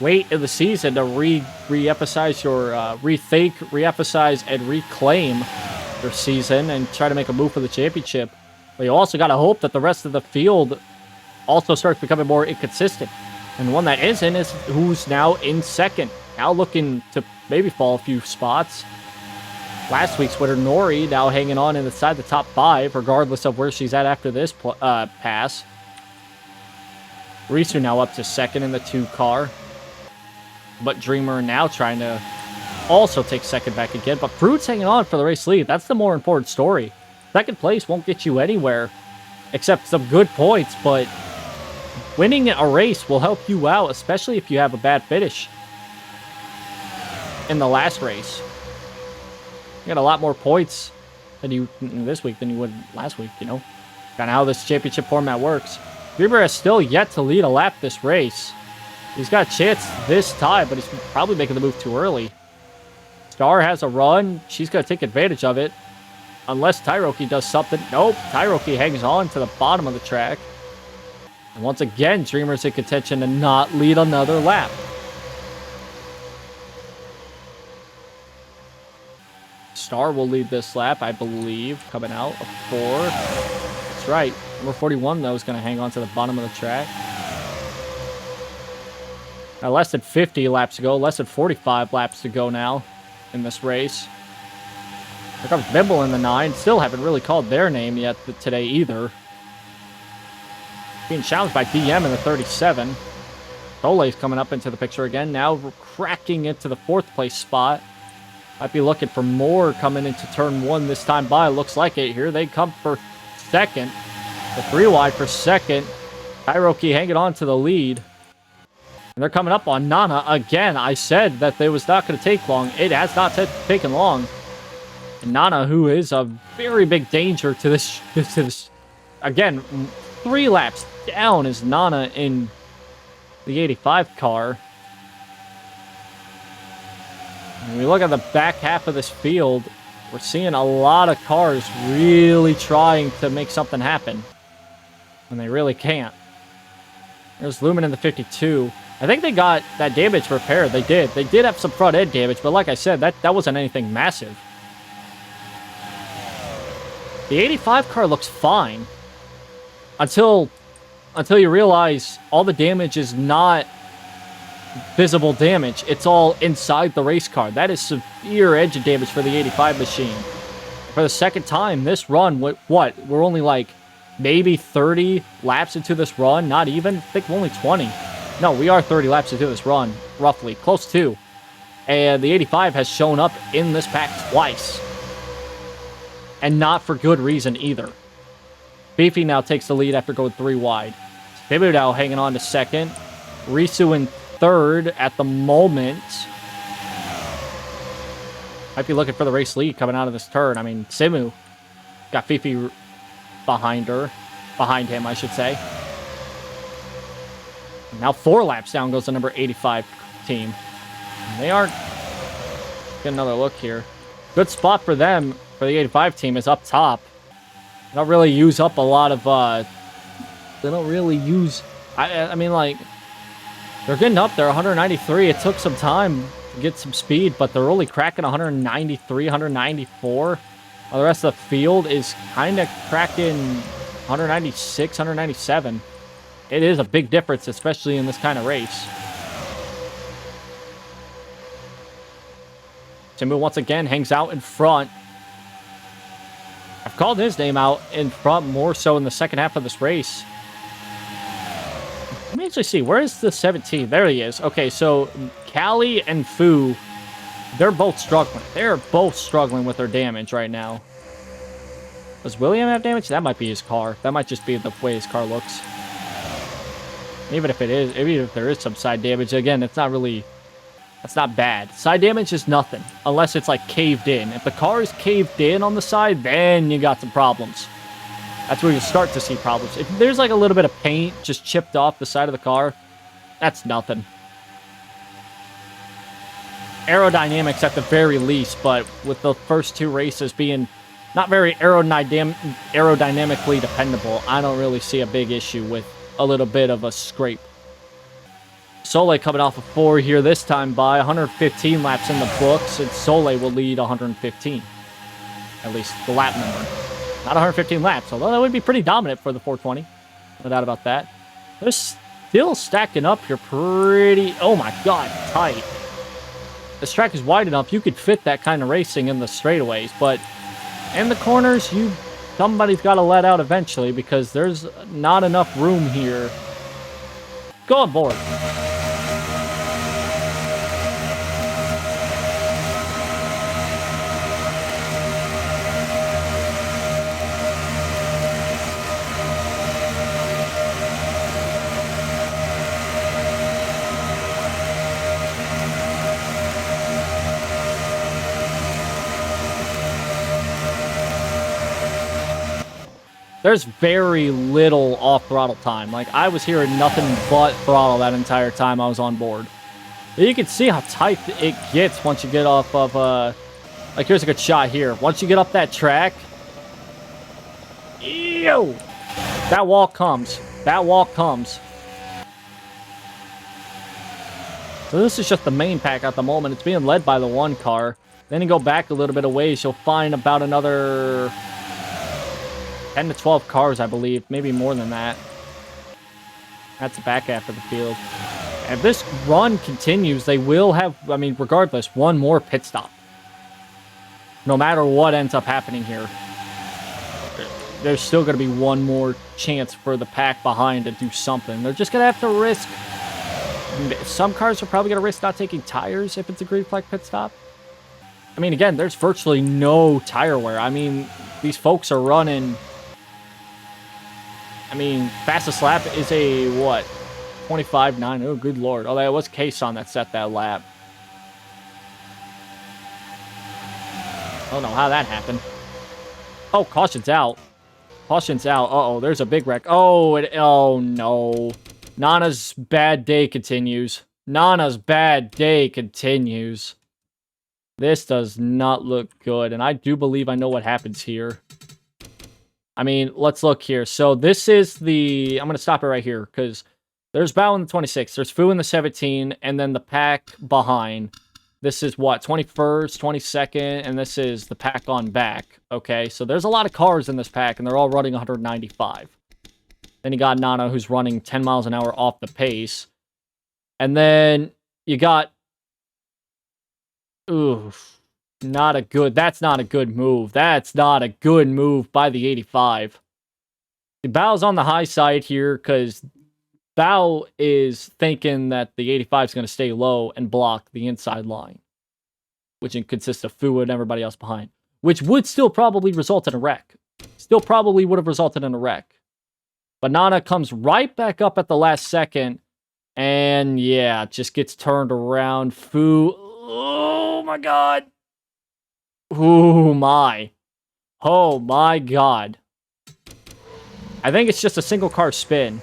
late in the season to re-emphasize your rethink, re-emphasize, and reclaim your season and try to make a move for the championship. But you also got to hope that the rest of the field also starts becoming more inconsistent. And one that isn't is who's now in second. Now looking to maybe fall a few spots. Last week's winner, Nori, now hanging on inside the top 5, regardless of where she's at after this pass. Risu now up to second in the 2 car. But Dreamer now trying to also take second back again. But Fruit's hanging on for the race lead. That's the more important story. Second place won't get you anywhere except some good points, but winning a race will help you out, especially if you have a bad finish in the last race. You got a lot more points than you this week than you would last week, you know. Kind of how this championship format works. Dreamer has still yet to lead a lap this race. He's got a chance this time, but he's probably making the move too early. Star has a run. She's going to take advantage of it. Unless Tyroki does something. Nope. Tyroki hangs on to the bottom of the track. And once again, Dreamer's in contention to not lead another lap. Star will lead this lap, I believe, coming out of 4. That's right. Number 41, though, is going to hang on to the bottom of the track. Now, less than 50 laps to go. Less than 45 laps to go now in this race. Here comes Bimble in the 9. Still haven't really called their name yet today either. Being challenged by DM in the 37. Soleil's coming up into the picture again. Now cracking into the 4th place spot. Might be looking for more coming into turn 1 this time by. Looks like it. Here they come for second. The 3 wide for second. Tyroki hanging on to the lead. And they're coming up on Nana again. I said that they was not going to take long. It has not taken long. And Nana, who is a very big danger to this again, 3 laps down is Nana in the 85 car. When we look at the back half of this field, we're seeing a lot of cars really trying to make something happen. And they really can't. There's Lumen in the 52. I think they got that damage repaired. They did. They did have some front end damage, but like I said, that wasn't anything massive. The 85 car looks fine. Until you realize all the damage is not visible damage. It's all inside the race car. That is severe engine damage for the 85 machine. For the second time this run, what? We're only like maybe 30 laps into this run. Not even. I think we're only 20. No, we are 30 laps into this run, roughly. Close to. And the 85 has shown up in this pack twice. And not for good reason either. Beefy now takes the lead after going 3 wide. Bibu now hanging on to second. Risu in third at the moment. Might be looking for the race lead coming out of this turn. I mean, Simu got Fifi behind him, I should say. Now 4 laps down goes the number 85 team. And they are... Get another look here. Good spot for them, for the 85 team, is up top. They don't really use up a lot of... They don't really use... I mean, like... They're getting up there, 193. It took some time to get some speed, but they're only cracking 193, 194. While the rest of the field is kind of cracking 196, 197. It is a big difference, especially in this kind of race. Timu once again hangs out in front. I've called his name out in front more so in the second half of this race. Let me actually see. Where is the 17? There he is. Okay, so Callie and Fu, they're both struggling. They're both struggling with their damage right now. Does William have damage? That might be his car. That might just be the way his car looks. Even if it is, even if there is some side damage, again, it's not really... That's not bad. Side damage is nothing, unless it's like caved in. If the car is caved in on the side, then you got some problems. That's where you start to see problems. If there's like a little bit of paint just chipped off the side of the car, that's nothing. Aerodynamics at the very least, but with the first 2 races being not very aerodynamically dependable, I don't really see a big issue with a little bit of a scrape. Soleil coming off of 4 here this time by 115 laps in the books, and Soleil will lead 115. At least the lap number. Not 115 laps, although that would be pretty dominant for the 420. No doubt about that. They're still stacking up here pretty... Oh my god, tight. This track is wide enough, you could fit that kind of racing in the straightaways, but in the corners, somebody's got to let out eventually because there's not enough room here. Go on board. There's very little off-throttle time. Like, I was hearing nothing but throttle that entire time I was on board. But you can see how tight it gets once you get off of, like, here's a good shot here. Once you get up that track... Ew! That wall comes. That wall comes. So this is just the main pack at the moment. It's being led by the 1 car. Then you go back a little bit of ways, you'll find about another... 10 to 12 cars, I believe. Maybe more than that. That's the back half of the field. And if this run continues, they will have, I mean, regardless, 1 more pit stop. No matter what ends up happening here. There's still going to be 1 more chance for the pack behind to do something. They're just going to have to risk... Some cars are probably going to risk not taking tires if it's a green flag pit stop. I mean, again, there's virtually no tire wear. I mean, these folks are running... I mean, fastest lap is a, what, 25.9. Oh, good lord. Oh, that was Kason that set that lap. I don't know how that happened. Oh, caution's out. Caution's out. Uh-oh, there's a big wreck. Oh, oh no. Nana's bad day continues. Nana's bad day continues. This does not look good, and I do believe I know what happens here. I mean, let's look here. So this is the... I'm going to stop it right here, because there's Bao in the 26, there's Fu in the 17, and then the pack behind. This is what, 21st, 22nd, and this is the pack on back. Okay, so there's a lot of cars in this pack, and they're all running 195. Then you got Nana, who's running 10 miles an hour off the pace. And then you got... Oof. Not a good... That's not a good move. That's not a good move by the 85. The Bao's on the high side here, because Bao is thinking that the 85 is going to stay low and block the inside line, which consists of Fu and everybody else behind, which would still probably result in a wreck. Still probably would have resulted in a wreck. But Nana comes right back up at the last second, and yeah, just gets turned around. Fu, oh my god. Oh my. Oh my god. I think it's just a single car spin.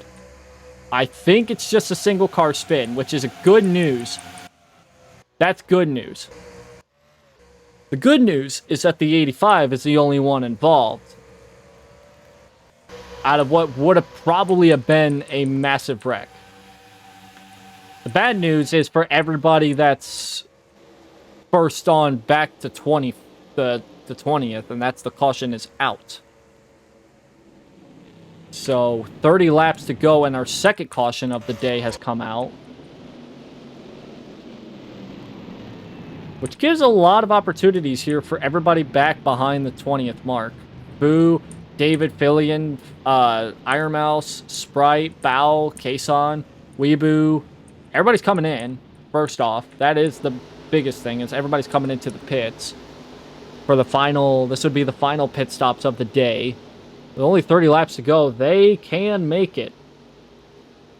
I think it's just a single car spin, which is a good news. That's good news. The good news is that the 85 is the only one involved out of what would have probably been a massive wreck. The bad news is for everybody that's first on back to the 20th, and that's the caution is out. So 30 laps to go, and our second caution of the day has come out, which gives a lot of opportunities here for everybody back behind the 20th mark. Boo, David, Fillion, Iron Mouse, Sprite, Bao, Kason, Weeboo. Everybody's coming in, first off. That is the biggest thing, is everybody's coming into the pits for the final... This would be the final pit stops of the day. With only 30 laps to go, they can make it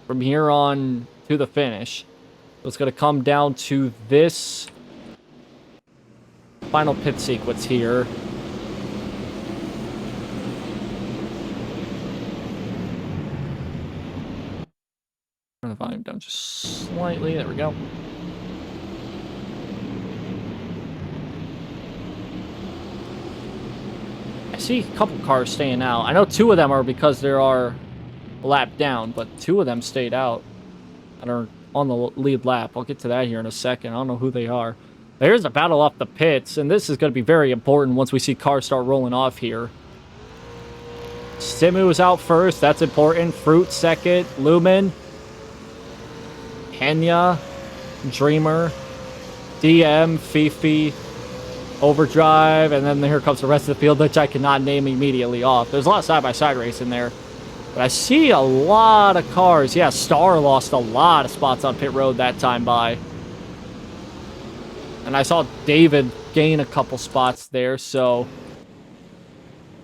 from here on to the finish. So it's going to come down to this final pit sequence here. Turn the volume down just slightly. There we go. I see a couple cars staying out. I know two of them are because there are a lap down, but two of them stayed out and are on the lead lap. I'll get to that here in a second. I don't know who they are. There's a battle off the pits, and this is going to be very important once we see cars start rolling off here. Simu is out first. That's important. Fruit second. Lumen. Kenya. Dreamer. DM. Fifi. Overdrive, and then here comes the rest of the field, which I cannot name immediately off. There's a lot of side-by-side racing there, but I see a lot of cars. Yeah, Star lost a lot of spots on pit road that time by, and I saw David gain a couple spots there, so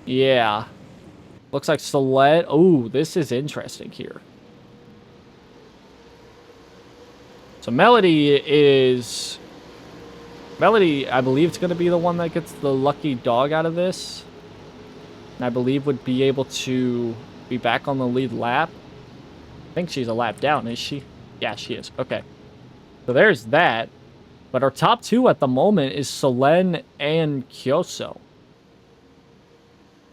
yeah. Looks like Solet. Oh, this is interesting here. So Melody, I believe, it's going to be the one that gets the lucky dog out of this. And I believe would be able to be back on the lead lap. I think she's a lap down, is she? Yeah, she is. Okay. So there's that. But our top two at the moment is Solen and Kyoso.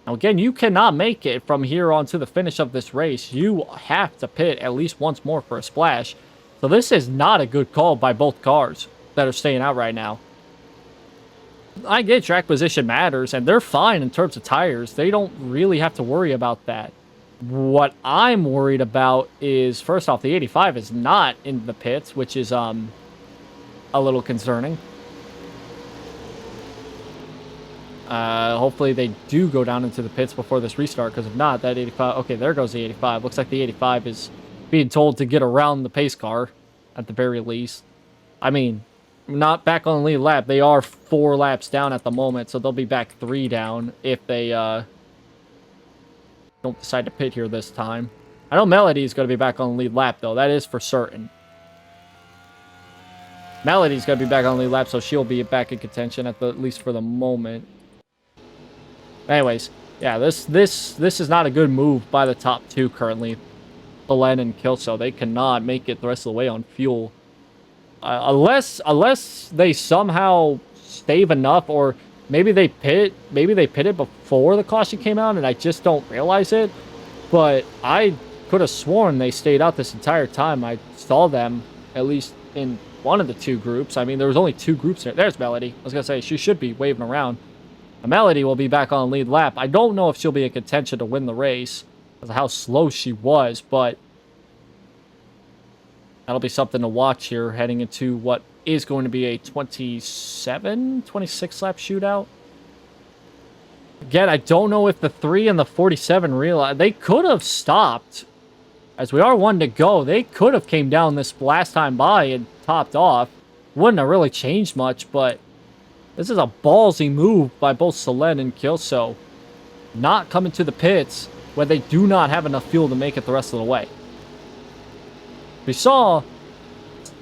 Now, again, you cannot make it from here on to the finish of this race. You have to pit at least once more for a splash. So this is not a good call by both cars that are staying out right now. I get track position matters, and they're fine in terms of tires. They don't really have to worry about that. What I'm worried about is, first off, the 85 is not in the pits, which is a little concerning. Hopefully they do go down into the pits before this restart, because if not, that 85... Okay, there goes the 85. Looks like the 85 is being told to get around the pace car, at the very least. I mean, not back on the lead lap. They are 4 laps down at the moment, so they'll be back 3 down if they don't decide to pit here this time. I know Melody's going to be back on the lead lap, though. That is for certain. Melody's going to be back on the lead lap, so she'll be back in contention at least for the moment. Anyways, yeah, this is not a good move by the top two currently. Belen and Kilso, they cannot make it the rest of the way on fuel. Unless they somehow save enough, or maybe they pitted before the caution came out and I just don't realize it. But I could have sworn they stayed out this entire time. I saw them at least in one of the two groups. I mean, there was only two groups there. There's Melody. I was gonna say she should be waving around. Melody will be back on lead lap. I don't know if she'll be in contention to win the race because of how slow she was, but that'll be something to watch here heading into what is going to be a 26 lap shootout. Again, I don't know if the 3 and the 47 realize they could have stopped. As we are 1 to go, they could have came down this last time by and topped off. Wouldn't have really changed much, but this is a ballsy move by both Selene and Kilso. Not coming to the pits when they do not have enough fuel to make it the rest of the way. We saw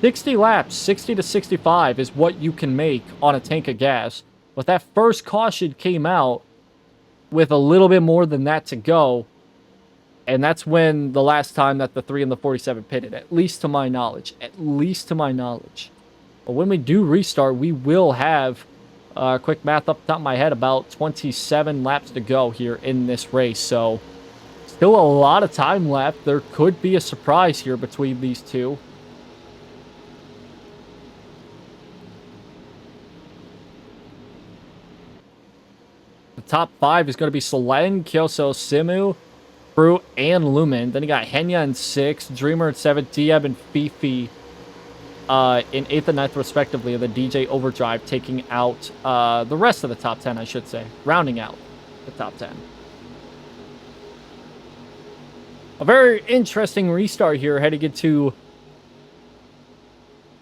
60 laps, 60 to 65 is what you can make on a tank of gas. But that first caution came out with a little bit more than that to go. And that's when the last time that the 3 and the 47 pitted, at least to my knowledge. At least to my knowledge. But when we do restart, we will have, quick math up the top of my head, about 27 laps to go here in this race. So, still a lot of time left. There could be a surprise here between these two. The top 5 is going to be Selene, Kyoso, Simu, Brute, and Lumen. Then you got Henya in 6, Dreamer in 7, Diab and Fifi in 8th and 9th respectively. And the DJ Overdrive taking out the rest of the top 10, I should say. Rounding out the top 10. A very interesting restart here heading into...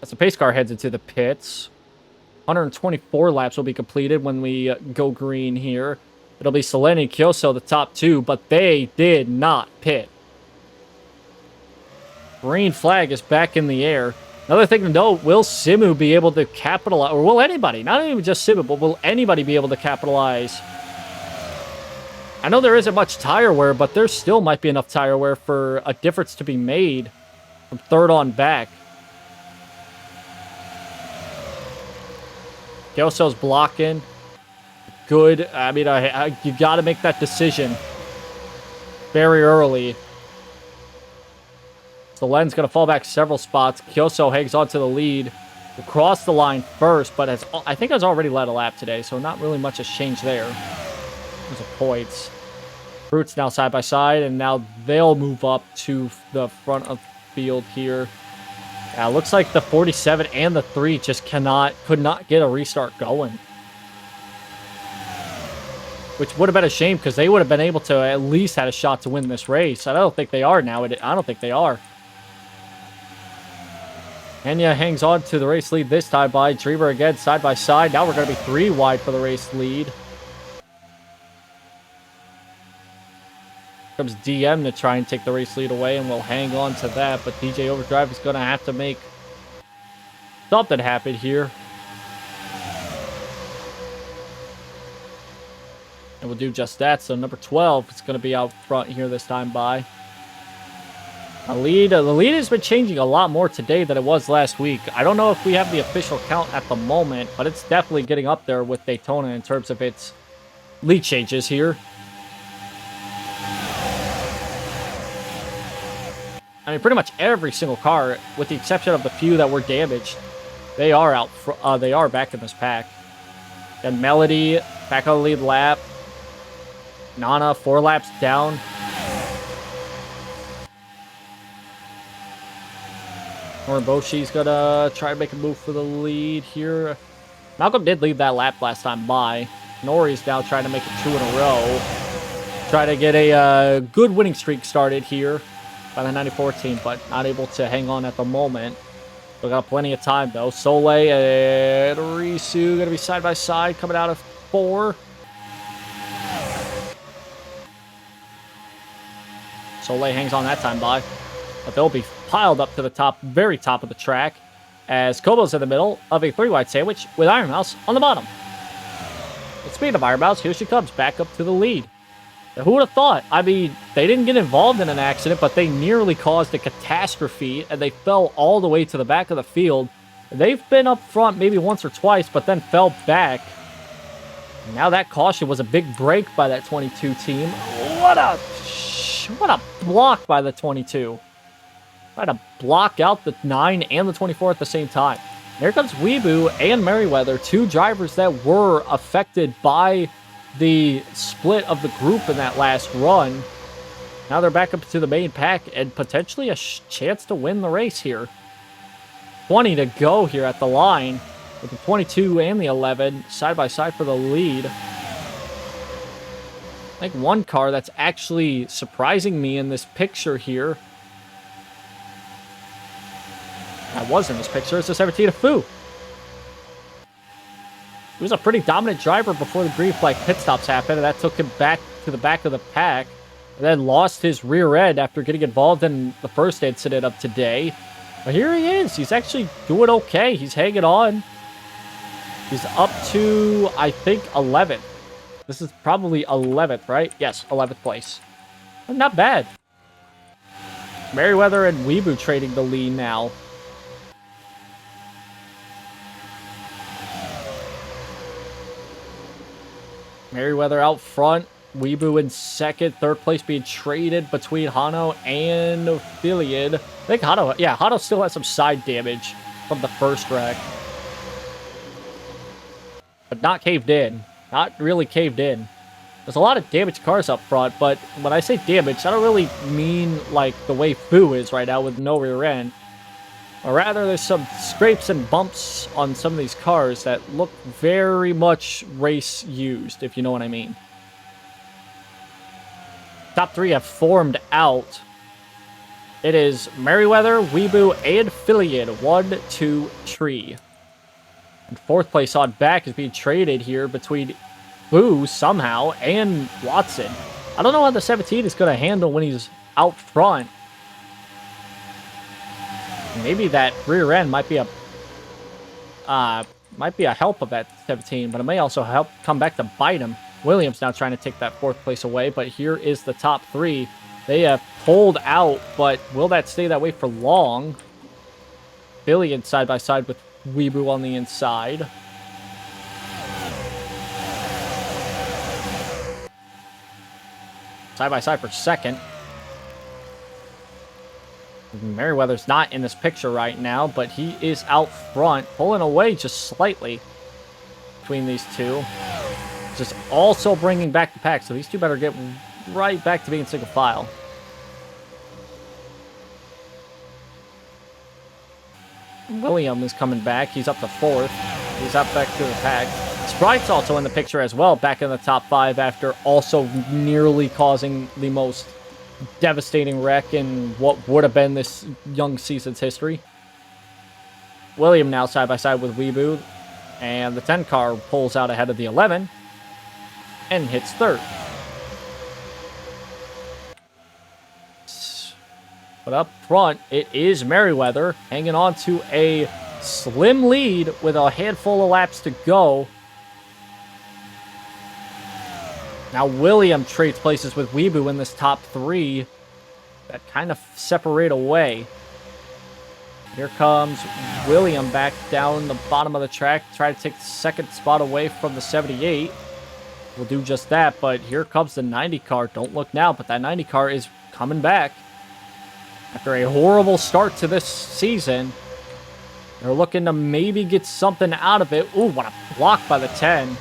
as the pace car heads into the pits. 124 laps will be completed when we go green here. It'll be Selene and Kyoso, the top 2, but they did not pit. Green flag is back in the air. Another thing to note, will Simu be able to capitalize, or will anybody, not even just Simu, but will anybody be able to capitalize? I know there isn't much tire wear, but there still might be enough tire wear for a difference to be made from third on back. Kyoso's blocking. Good. I mean, you got to make that decision very early. Selene's going to fall back several spots. Kyoso hangs on to the lead. Will cross the line first, but I think has already led a lap today, so not really much has changed there. There's a points. Brute's now side by side, and now they'll move up to the front of the field here. Yeah, looks like the 47 and the 3 just could not get a restart going. Which would have been a shame because they would have been able to at least had a shot to win this race. I don't think they are now. I don't think they are. Henya hangs on to the race lead this time by Dreamer again side by side. Now we're going to be 3 wide for the race lead. Comes DM to try and take the race lead away, and we'll hang on to that. But DJ Overdrive is going to have to make something happen here. And we'll do just that. So number 12 is going to be out front here this time by. The lead has been changing a lot more today than it was last week. I don't know if we have the official count at the moment, but it's definitely getting up there with Daytona in terms of its lead changes here. I mean, pretty much every single car, with the exception of the few that were damaged, they are out. They are back in this pack. And Melody back on the lead lap. Nana 4 laps down. Noriboshi's gonna try to make a move for the lead here. Malcolm did lead that lap last time by. Nori's now trying to make it 2 in a row. Try to get a good winning streak started here by the 94 team, but not able to hang on at the moment. We got plenty of time though. Soleil and Risu gonna be side by side coming out of 4. Soleil hangs on that time by, but they'll be piled up to the top, very top of the track, as Kobo's in the middle of a 3 wide sandwich with Iron Mouse on the bottom. Speaking of Ironbounds, here she comes back up to the lead. Who would have thought? I mean, they didn't get involved in an accident, but they nearly caused a catastrophe, and they fell all the way to the back of the field. They've been up front maybe once or twice, but then fell back. Now that caution was a big break by that 22 team. What a block by the 22. Try to block out the 9 and the 24 at the same time. Here comes Weeboo and Merryweather, two drivers that were affected by the split of the group in that last run. Now they're back up to the main pack and potentially a chance to win the race here. 20 to go here at the line with the 22 and the 11 side by side for the lead. I think one car that's actually surprising me in this picture here. That was in this picture. It's the 17 of Fu. He was a pretty dominant driver before the green flag pit stops happened, and that took him back to the back of the pack, and then lost his rear end after getting involved in the first incident of today. But here he is. He's actually doing okay. He's hanging on. He's up to, I think, 11th. This is probably 11th, right? Yes, 11th place. Not bad. Merryweather and Weeboo trading the lead now. Merryweather out front. Weeboo in second. Third place being traded between Hano and Ophelion. I think Hano, yeah, Hano still has some side damage from the first wreck. But not caved in. Not really caved in. There's a lot of damaged cars up front, but when I say damage, I don't really mean like the way Fu is right now with no rear end. Or rather, there's some scrapes and bumps on some of these cars that look very much race used, if you know what I mean. Top three have formed out. It is Merryweather, Weeboo, and Filion. 1, 2, 3. And fourth place on back is being traded here between Boo somehow and Watson. I don't know how the 17 is going to handle when he's out front. Maybe that rear end might be a help of that 17, but it may also help come back to bite him. Williams now trying to take that fourth place away, but here is the top three. They have pulled out, but will that stay that way for long? Billion side by side with Weeboo on the inside. Side by side for second. Merryweather's not in this picture right now, but he is out front, pulling away just slightly between these two. Just also bringing back the pack, so these two better get right back to being single file. William is coming back. He's up to fourth. He's up back to the pack. Sprite's also in the picture as well, back in the top 5 after also nearly causing the most devastating wreck in what would have been this young season's history. William now side by side with Weeboo, and the 10 car pulls out ahead of the 11 and hits third. But up front, it is Merryweather hanging on to a slim lead with a handful of laps to go. Now William trades places with Weeboo in this top 3 that kind of separate away. Here comes William back down the bottom of the track, try to take the second spot away from the 78. Will do just that, but here comes the 90 car. Don't look now, but that 90 car is coming back. After a horrible start to this season, they're looking to maybe get something out of it. Ooh, what a block by the 10.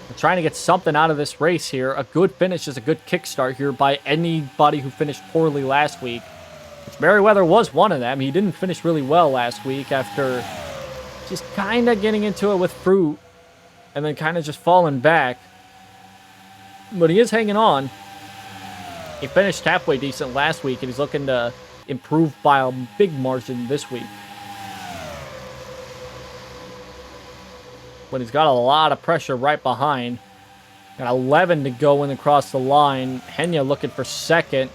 They're trying to get something out of this race here. A good finish is a good kickstart here by anybody who finished poorly last week. Which Merryweather was one of them. He didn't finish really well last week after just kind of getting into it with Fruit and then kind of just falling back. But he is hanging on. He finished halfway decent last week, and he's looking to improve by a big margin this week. But he's got a lot of pressure right behind. Got 11 to go in across the line. Henya looking for second,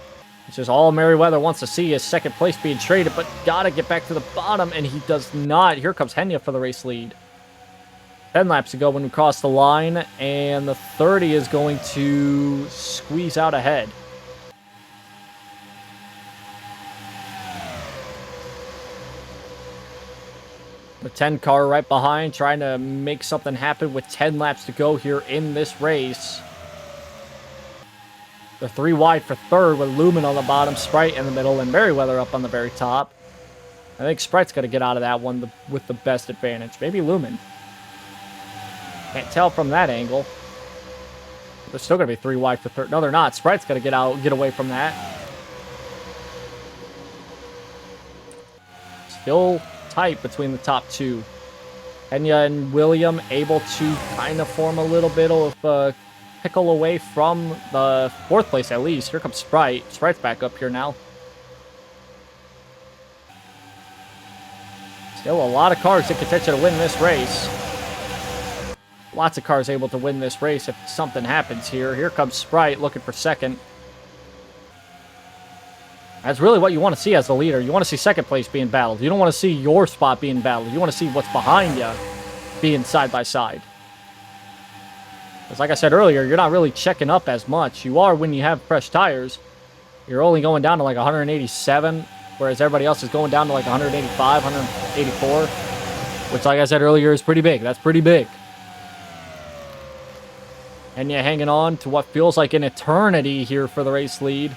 which is all Merryweather wants to see, is second place being traded, but gotta get back to the bottom, and he does not. Here comes Henya for the race lead. 10 laps to go when we cross the line, and the 30 is going to squeeze out ahead. The 10 car right behind, trying to make something happen with 10 laps to go here in this race. The 3 wide for third with Lumen on the bottom, Sprite in the middle, and Merryweather up on the very top. I think Sprite's got to get out of that one with the best advantage. Maybe Lumen. Can't tell from that angle. They're still going to be 3 wide for third. No, they're not. Sprite's got to get away from that. Still tight between the top 2. Enya and William able to kind of form a little bit of pickle away from the 4th place at least. Here comes Sprite. Sprite's back up here now. Still a lot of cars that contention to win this race. Lots of cars able to win this race if something happens here. Here comes Sprite looking for second. That's really what you want to see as the leader. You want to see second place being battled. You don't want to see your spot being battled. You want to see what's behind you being side by side. Because like I said earlier, you're not really checking up as much. You are when you have fresh tires. You're only going down to like 187, whereas everybody else is going down to like 185, 184. Which, like I said earlier, is pretty big. That's pretty big. And you're hanging on to what feels like an eternity here for the race lead.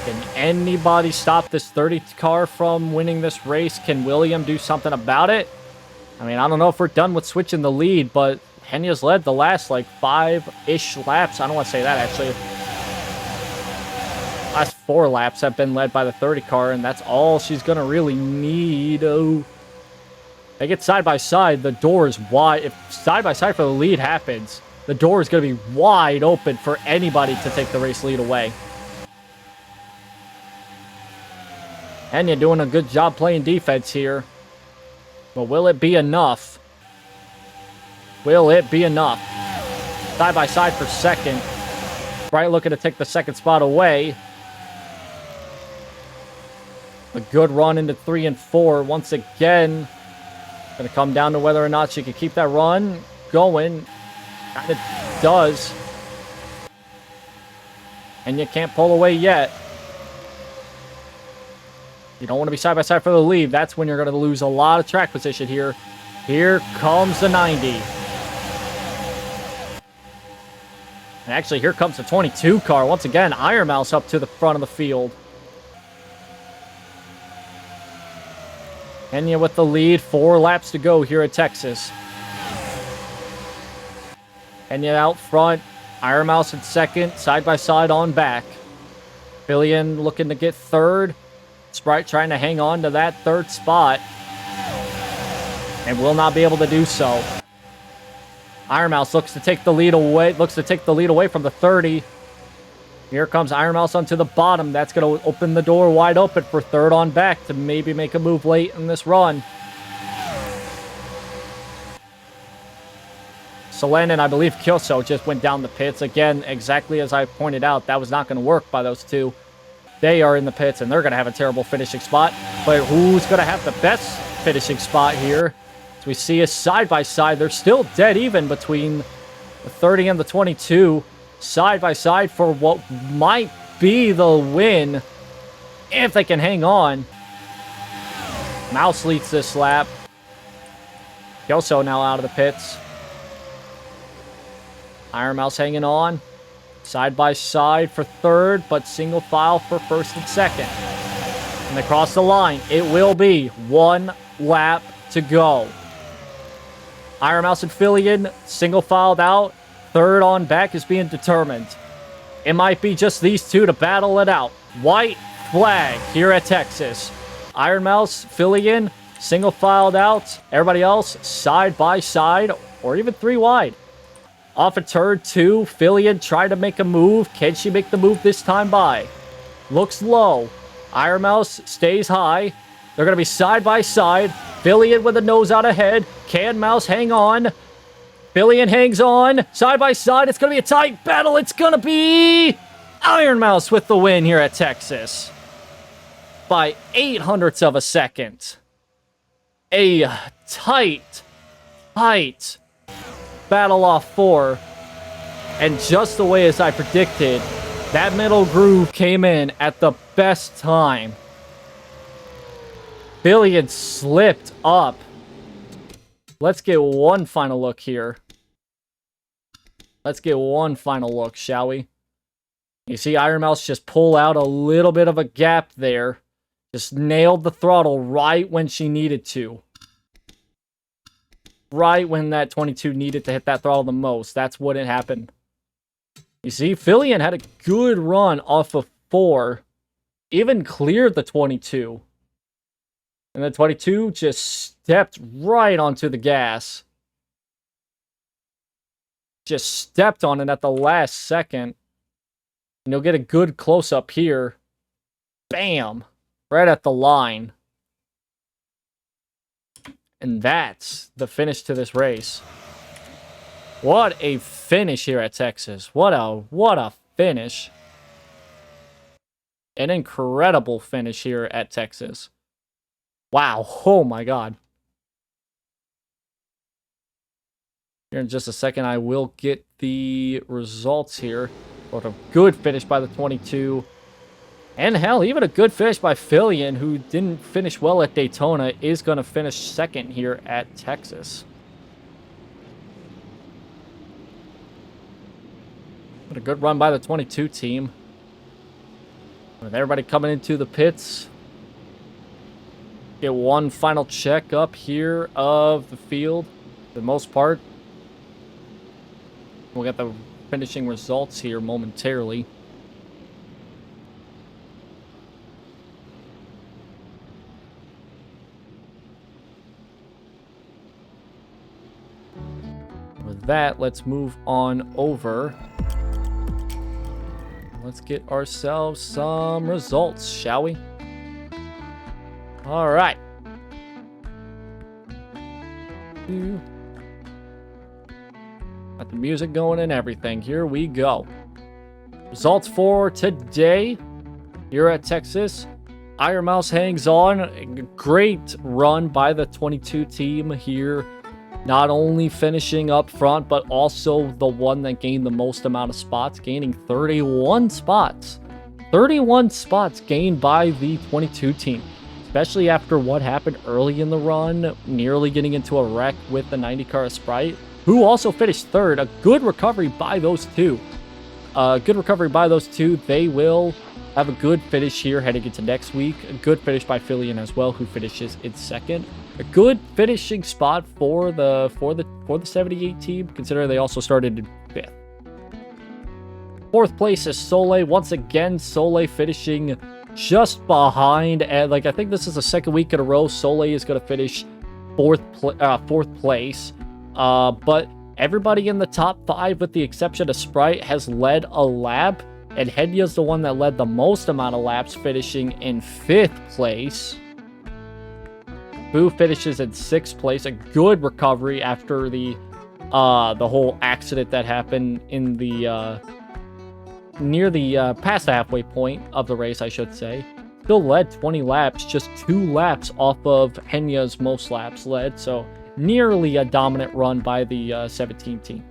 Can anybody stop this 30 car from winning this race? Can William do something about it? I mean, I don't know if we're done with switching the lead, but Henya's led the last, like, 5-ish laps. I don't want to say that, actually. Last 4 laps have been led by the 30 car, and that's all she's going to really need. Oh. They get side by side, the door is wide. If side by side for the lead happens, the door is going to be wide open for anybody to take the race lead away. And you're doing a good job playing defense here. But will it be enough? Will it be enough? Side by side for second. Bright looking to take the second spot away. A good run into 3 and 4. Once again, going to come down to whether or not she can keep that run going. Kind of does. And you can't pull away yet. You don't want to be side by side for the lead. That's when you're going to lose a lot of track position here. Here comes the 90. And actually, here comes the 22 car. Once again, Iron Mouse up to the front of the field. Enya with the lead. 4 laps to go here at Texas. Enya out front. Iron Mouse in second. Side by side on back. Billion looking to get third. Sprite trying to hang on to that 3rd spot. And will not be able to do so. Iron Mouse looks to take the lead away. Looks to take the lead away from the 30. Here comes Iron Mouse onto the bottom. That's going to open the door wide open for 3rd on back to maybe make a move late in this run. Solen and I believe Kyoso just went down the pits. Again, exactly as I pointed out, that was not going to work by those two. They are in the pits, and they're going to have a terrible finishing spot. But who's going to have the best finishing spot here? As we see a side-by-side. They're still dead even between the 30 and the 22. Side-by-side for what might be the win. If they can hang on. Mouse leads this lap. Kelso now out of the pits. Iron Mouse hanging on. Side by side for 3rd, but single file for 1st and 2nd. And they cross the line. It will be 1 lap to go. Iron Mouse and Fillion single filed out. 3rd on back is being determined. It might be just these two to battle it out. White flag here at Texas. Iron Mouse, Fillion, single filed out. Everybody else side by side or even 3 wide. Off of turn 2, Fillion tried to make a move. Can she make the move this time by? Looks low. Iron Mouse stays high. They're going to be side by side. Fillion with the nose out ahead. Can Mouse hang on? Fillion hangs on. Side by side. It's going to be a tight battle. It's going to be Iron Mouse with the win here at Texas. By 0.08 of a second. a tight battle off 4. And just the way as I predicted, that middle groove came in at the best time. Billion slipped up. Let's get one final look here. Let's get one final look, shall we? You see Iron Mouse just pull out a little bit of a gap there. Just nailed the throttle right when she needed to. Right when that 22 needed to hit that throttle the most. That's what it happened. You see, Fillion had a good run off of 4. Even cleared the 22. And the 22 just stepped right onto the gas. Just stepped on it at the last second. And you'll get a good close-up here. Bam! Right at the line. And that's the finish to this race. What a finish here at Texas. What a finish. An incredible finish here at Texas. Wow. Oh my god. Here in just a second, I will get the results here. What a good finish by the 22. And hell, even a good finish by Fillion, who didn't finish well at Daytona, is going to finish second here at Texas. What a good run by the 22 team. With everybody coming into the pits. Get one final check up here of the field. For the most part. We'll get the finishing results here momentarily. With that, let's move on over. Let's get ourselves some results, shall we? All right. Got the music going and everything. Here we go. Results for today here at Texas. Iron Mouse hangs on. A great run by the 22 team here. Not only finishing up front, but also the one that gained the most amount of spots, gaining 31 spots. 31 spots gained by the 22 team, especially after what happened early in the run, nearly getting into a wreck with the 90 car Sprite, who also finished third. A good recovery by those two. They will have a good finish here heading into next week. A good finish by Fillion as well, who finishes in second. A good finishing spot for the 78 team, considering they also started in 5th. 4th place is Soleil. Once again, Soleil finishing just behind. And I think this is the second week in a row Soleil is going to finish 4th place. But everybody in the top 5, with the exception of Sprite, has led a lap. And Henya's the one that led the most amount of laps, finishing in 5th place. Boo finishes in 6th place. A good recovery after the whole accident that happened in the near the past the halfway point of the race, I should say. Still led 20 laps, just 2 laps off of Henya's most laps led. So nearly a dominant run by the 17 team.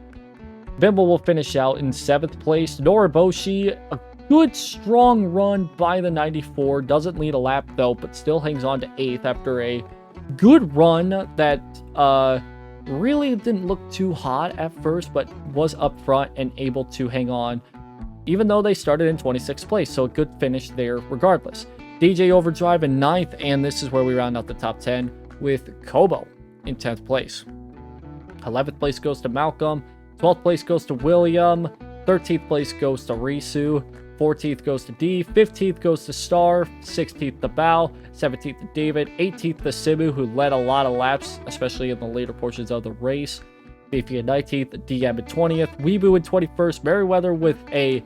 Bimble will finish out in 7th place. Noriboshi, a good strong run by the 94. Doesn't lead a lap though, but still hangs on to 8th after a good run that really didn't look too hot at first, but was up front and able to hang on, even though they started in 26th place. So a good finish there regardless. DJ Overdrive in 9th, and this is where we round out the top 10 with Kobo in 10th place. 11th place goes to Malcolm. 12th place goes to William. 13th place goes to Risu. 14th goes to D. 15th goes to Star. 16th to Bao. 17th to David. 18th to Simu, who led a lot of laps, especially in the later portions of the race. Beefy in 19th. DM in 20th. Weeboo in 21st. Merriweather with a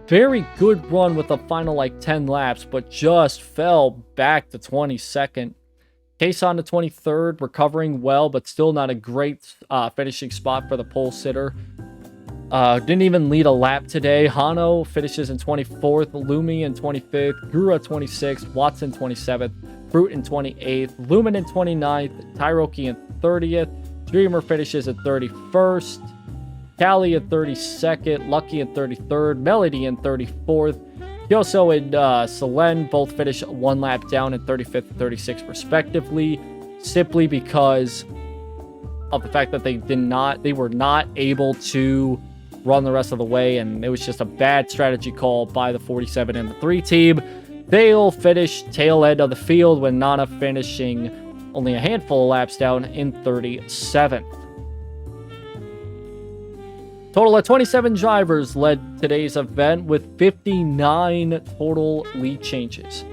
very good run with a final 10 laps, but just fell back to 22nd. Kason to 23rd, recovering well, but still not a great finishing spot for the pole sitter. Didn't even lead a lap today. Hano finishes in 24th, Lumi in 25th, Gura 26th, Watson 27th, Fruit in 28th, Lumen in 29th, Tyroki in 30th, Dreamer finishes at 31st, Callie in 32nd, Lucky in 33rd, Melody in 34th, Kyoso and Selene both finish one lap down in 35th and 36th respectively, simply because of the fact that they were not able to run the rest of the way, and it was just a bad strategy call by the 47 and the 3 team. They'll finish tail end of the field, with Nana finishing only a handful of laps down in 37th. Total of 27 drivers led today's event, with 59 total lead changes.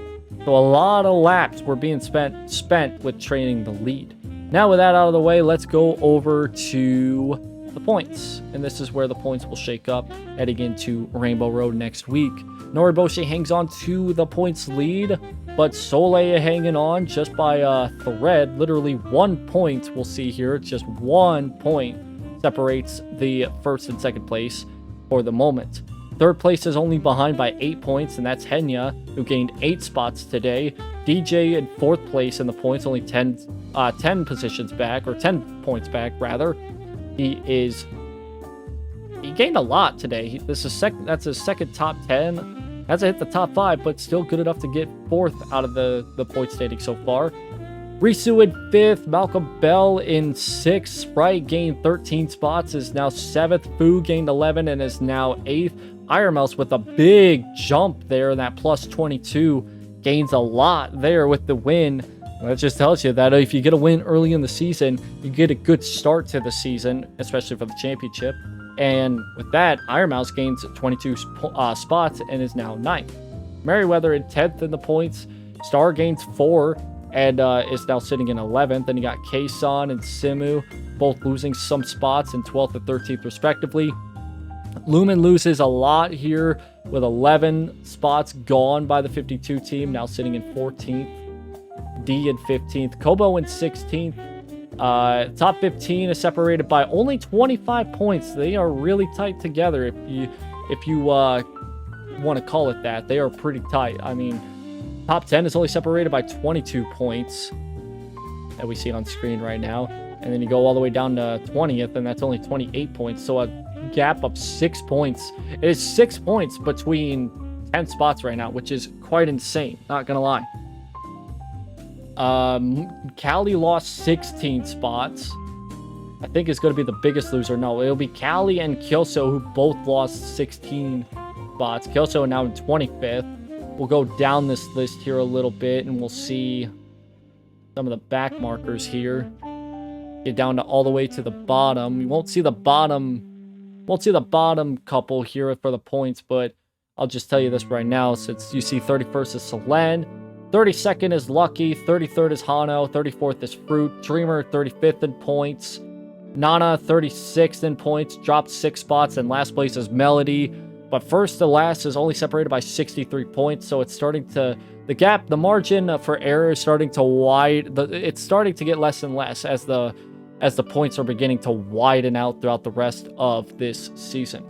So a lot of laps were being spent with training the lead. Now with that out of the way, let's go over to the points. And this is where the points will shake up heading into Rainbow Road next week. Noriboshi hangs on to the points lead, but Soleil hanging on just by a thread. Literally 1 point we'll see here. Just 1 point separates the first and second place for the moment. Third place is only behind by 8 points, and that's Henya, who gained 8 spots today. DJ in 4th place in the points, only 10 positions back, or 10 points back, rather. He gained a lot today. That's his second top 10. Hasn't hit the top 5, but still good enough to get 4th out of the point standing so far. Risu in 5th, Malcolm Bell in 6th, Sprite gained 13 spots, is now 7th, Fu gained 11 and is now 8th. Iron Mouse with a big jump there, and that plus 22 gains a lot there with the win. That just tells you that if you get a win early in the season, you get a good start to the season, especially for the championship. And with that, Iron Mouse gains 22 spots and is now 9th. Merriweather in 10th in the points. Star gains 4 and is now sitting in 11th. Then you got Kason and Simu, both losing some spots in 12th and 13th respectively. Lumen loses a lot here with 11 spots gone by the 52 team, now sitting in 14th. D in 15th, Kobo in 16th. Top 15 is separated by only 25 points. They are really tight together. If you want to call it that, they are pretty tight. I mean, top 10 is only separated by 22 points that we see on screen right now, and then you go all the way down to 20th, and that's only 28 points. So a gap of 6 points. It is 6 points between 10 spots right now, which is quite insane. Not gonna lie. Callie lost 16 spots. I think it's going to be the biggest loser. No, it'll be Callie and Kyoso, who both lost 16 spots. Kyoso now in 25th. We'll go down this list here a little bit, and we'll see some of the back markers here. Get down to all the way to the bottom. You won't see the bottom couple here for the points, but I'll just tell you this right now, since you see 31st is Selene, 32nd is Lucky, 33rd is Hano, 34th is Fruit, Dreamer 35th in points, Nana 36th in points, dropped 6 spots, and last place is Melody. But first to last is only separated by 63 points, so it's starting to, the gap, the margin for error is starting to it's starting to get less and less as the points are beginning to widen out throughout the rest of this season.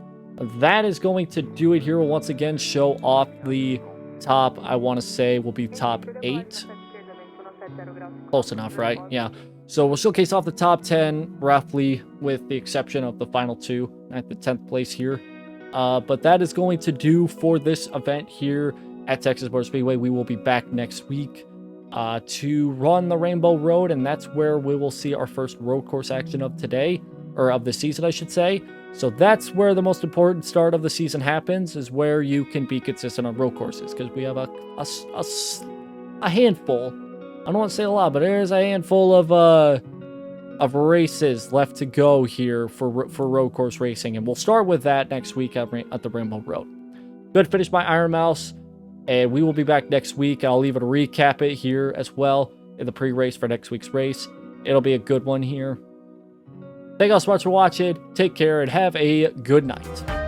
That is going to do it here. We'll once again show off the top, I want to say, will be top 8. Close enough, right? Yeah. So we'll showcase off the top 10, roughly, with the exception of the final 2 at the 10th place here. But that is going to do for this event here at Texas Motor Speedway. We will be back next week to run the Rainbow Road, and that's where we will see our first road course action of today, or of the season, I should say. So that's where the most important start of the season happens, is where you can be consistent on road courses, because we have a handful. I don't want to say a lot, but there is a handful of races left to go here for road course racing, and we'll start with that next week at the Rainbow Road. Good finish by Iron Mouse, and we will be back next week. I'll leave it to recap it here as well in the pre-race for next week's race. It'll be a good one here. Thank you all so much for watching. Take care and have a good night.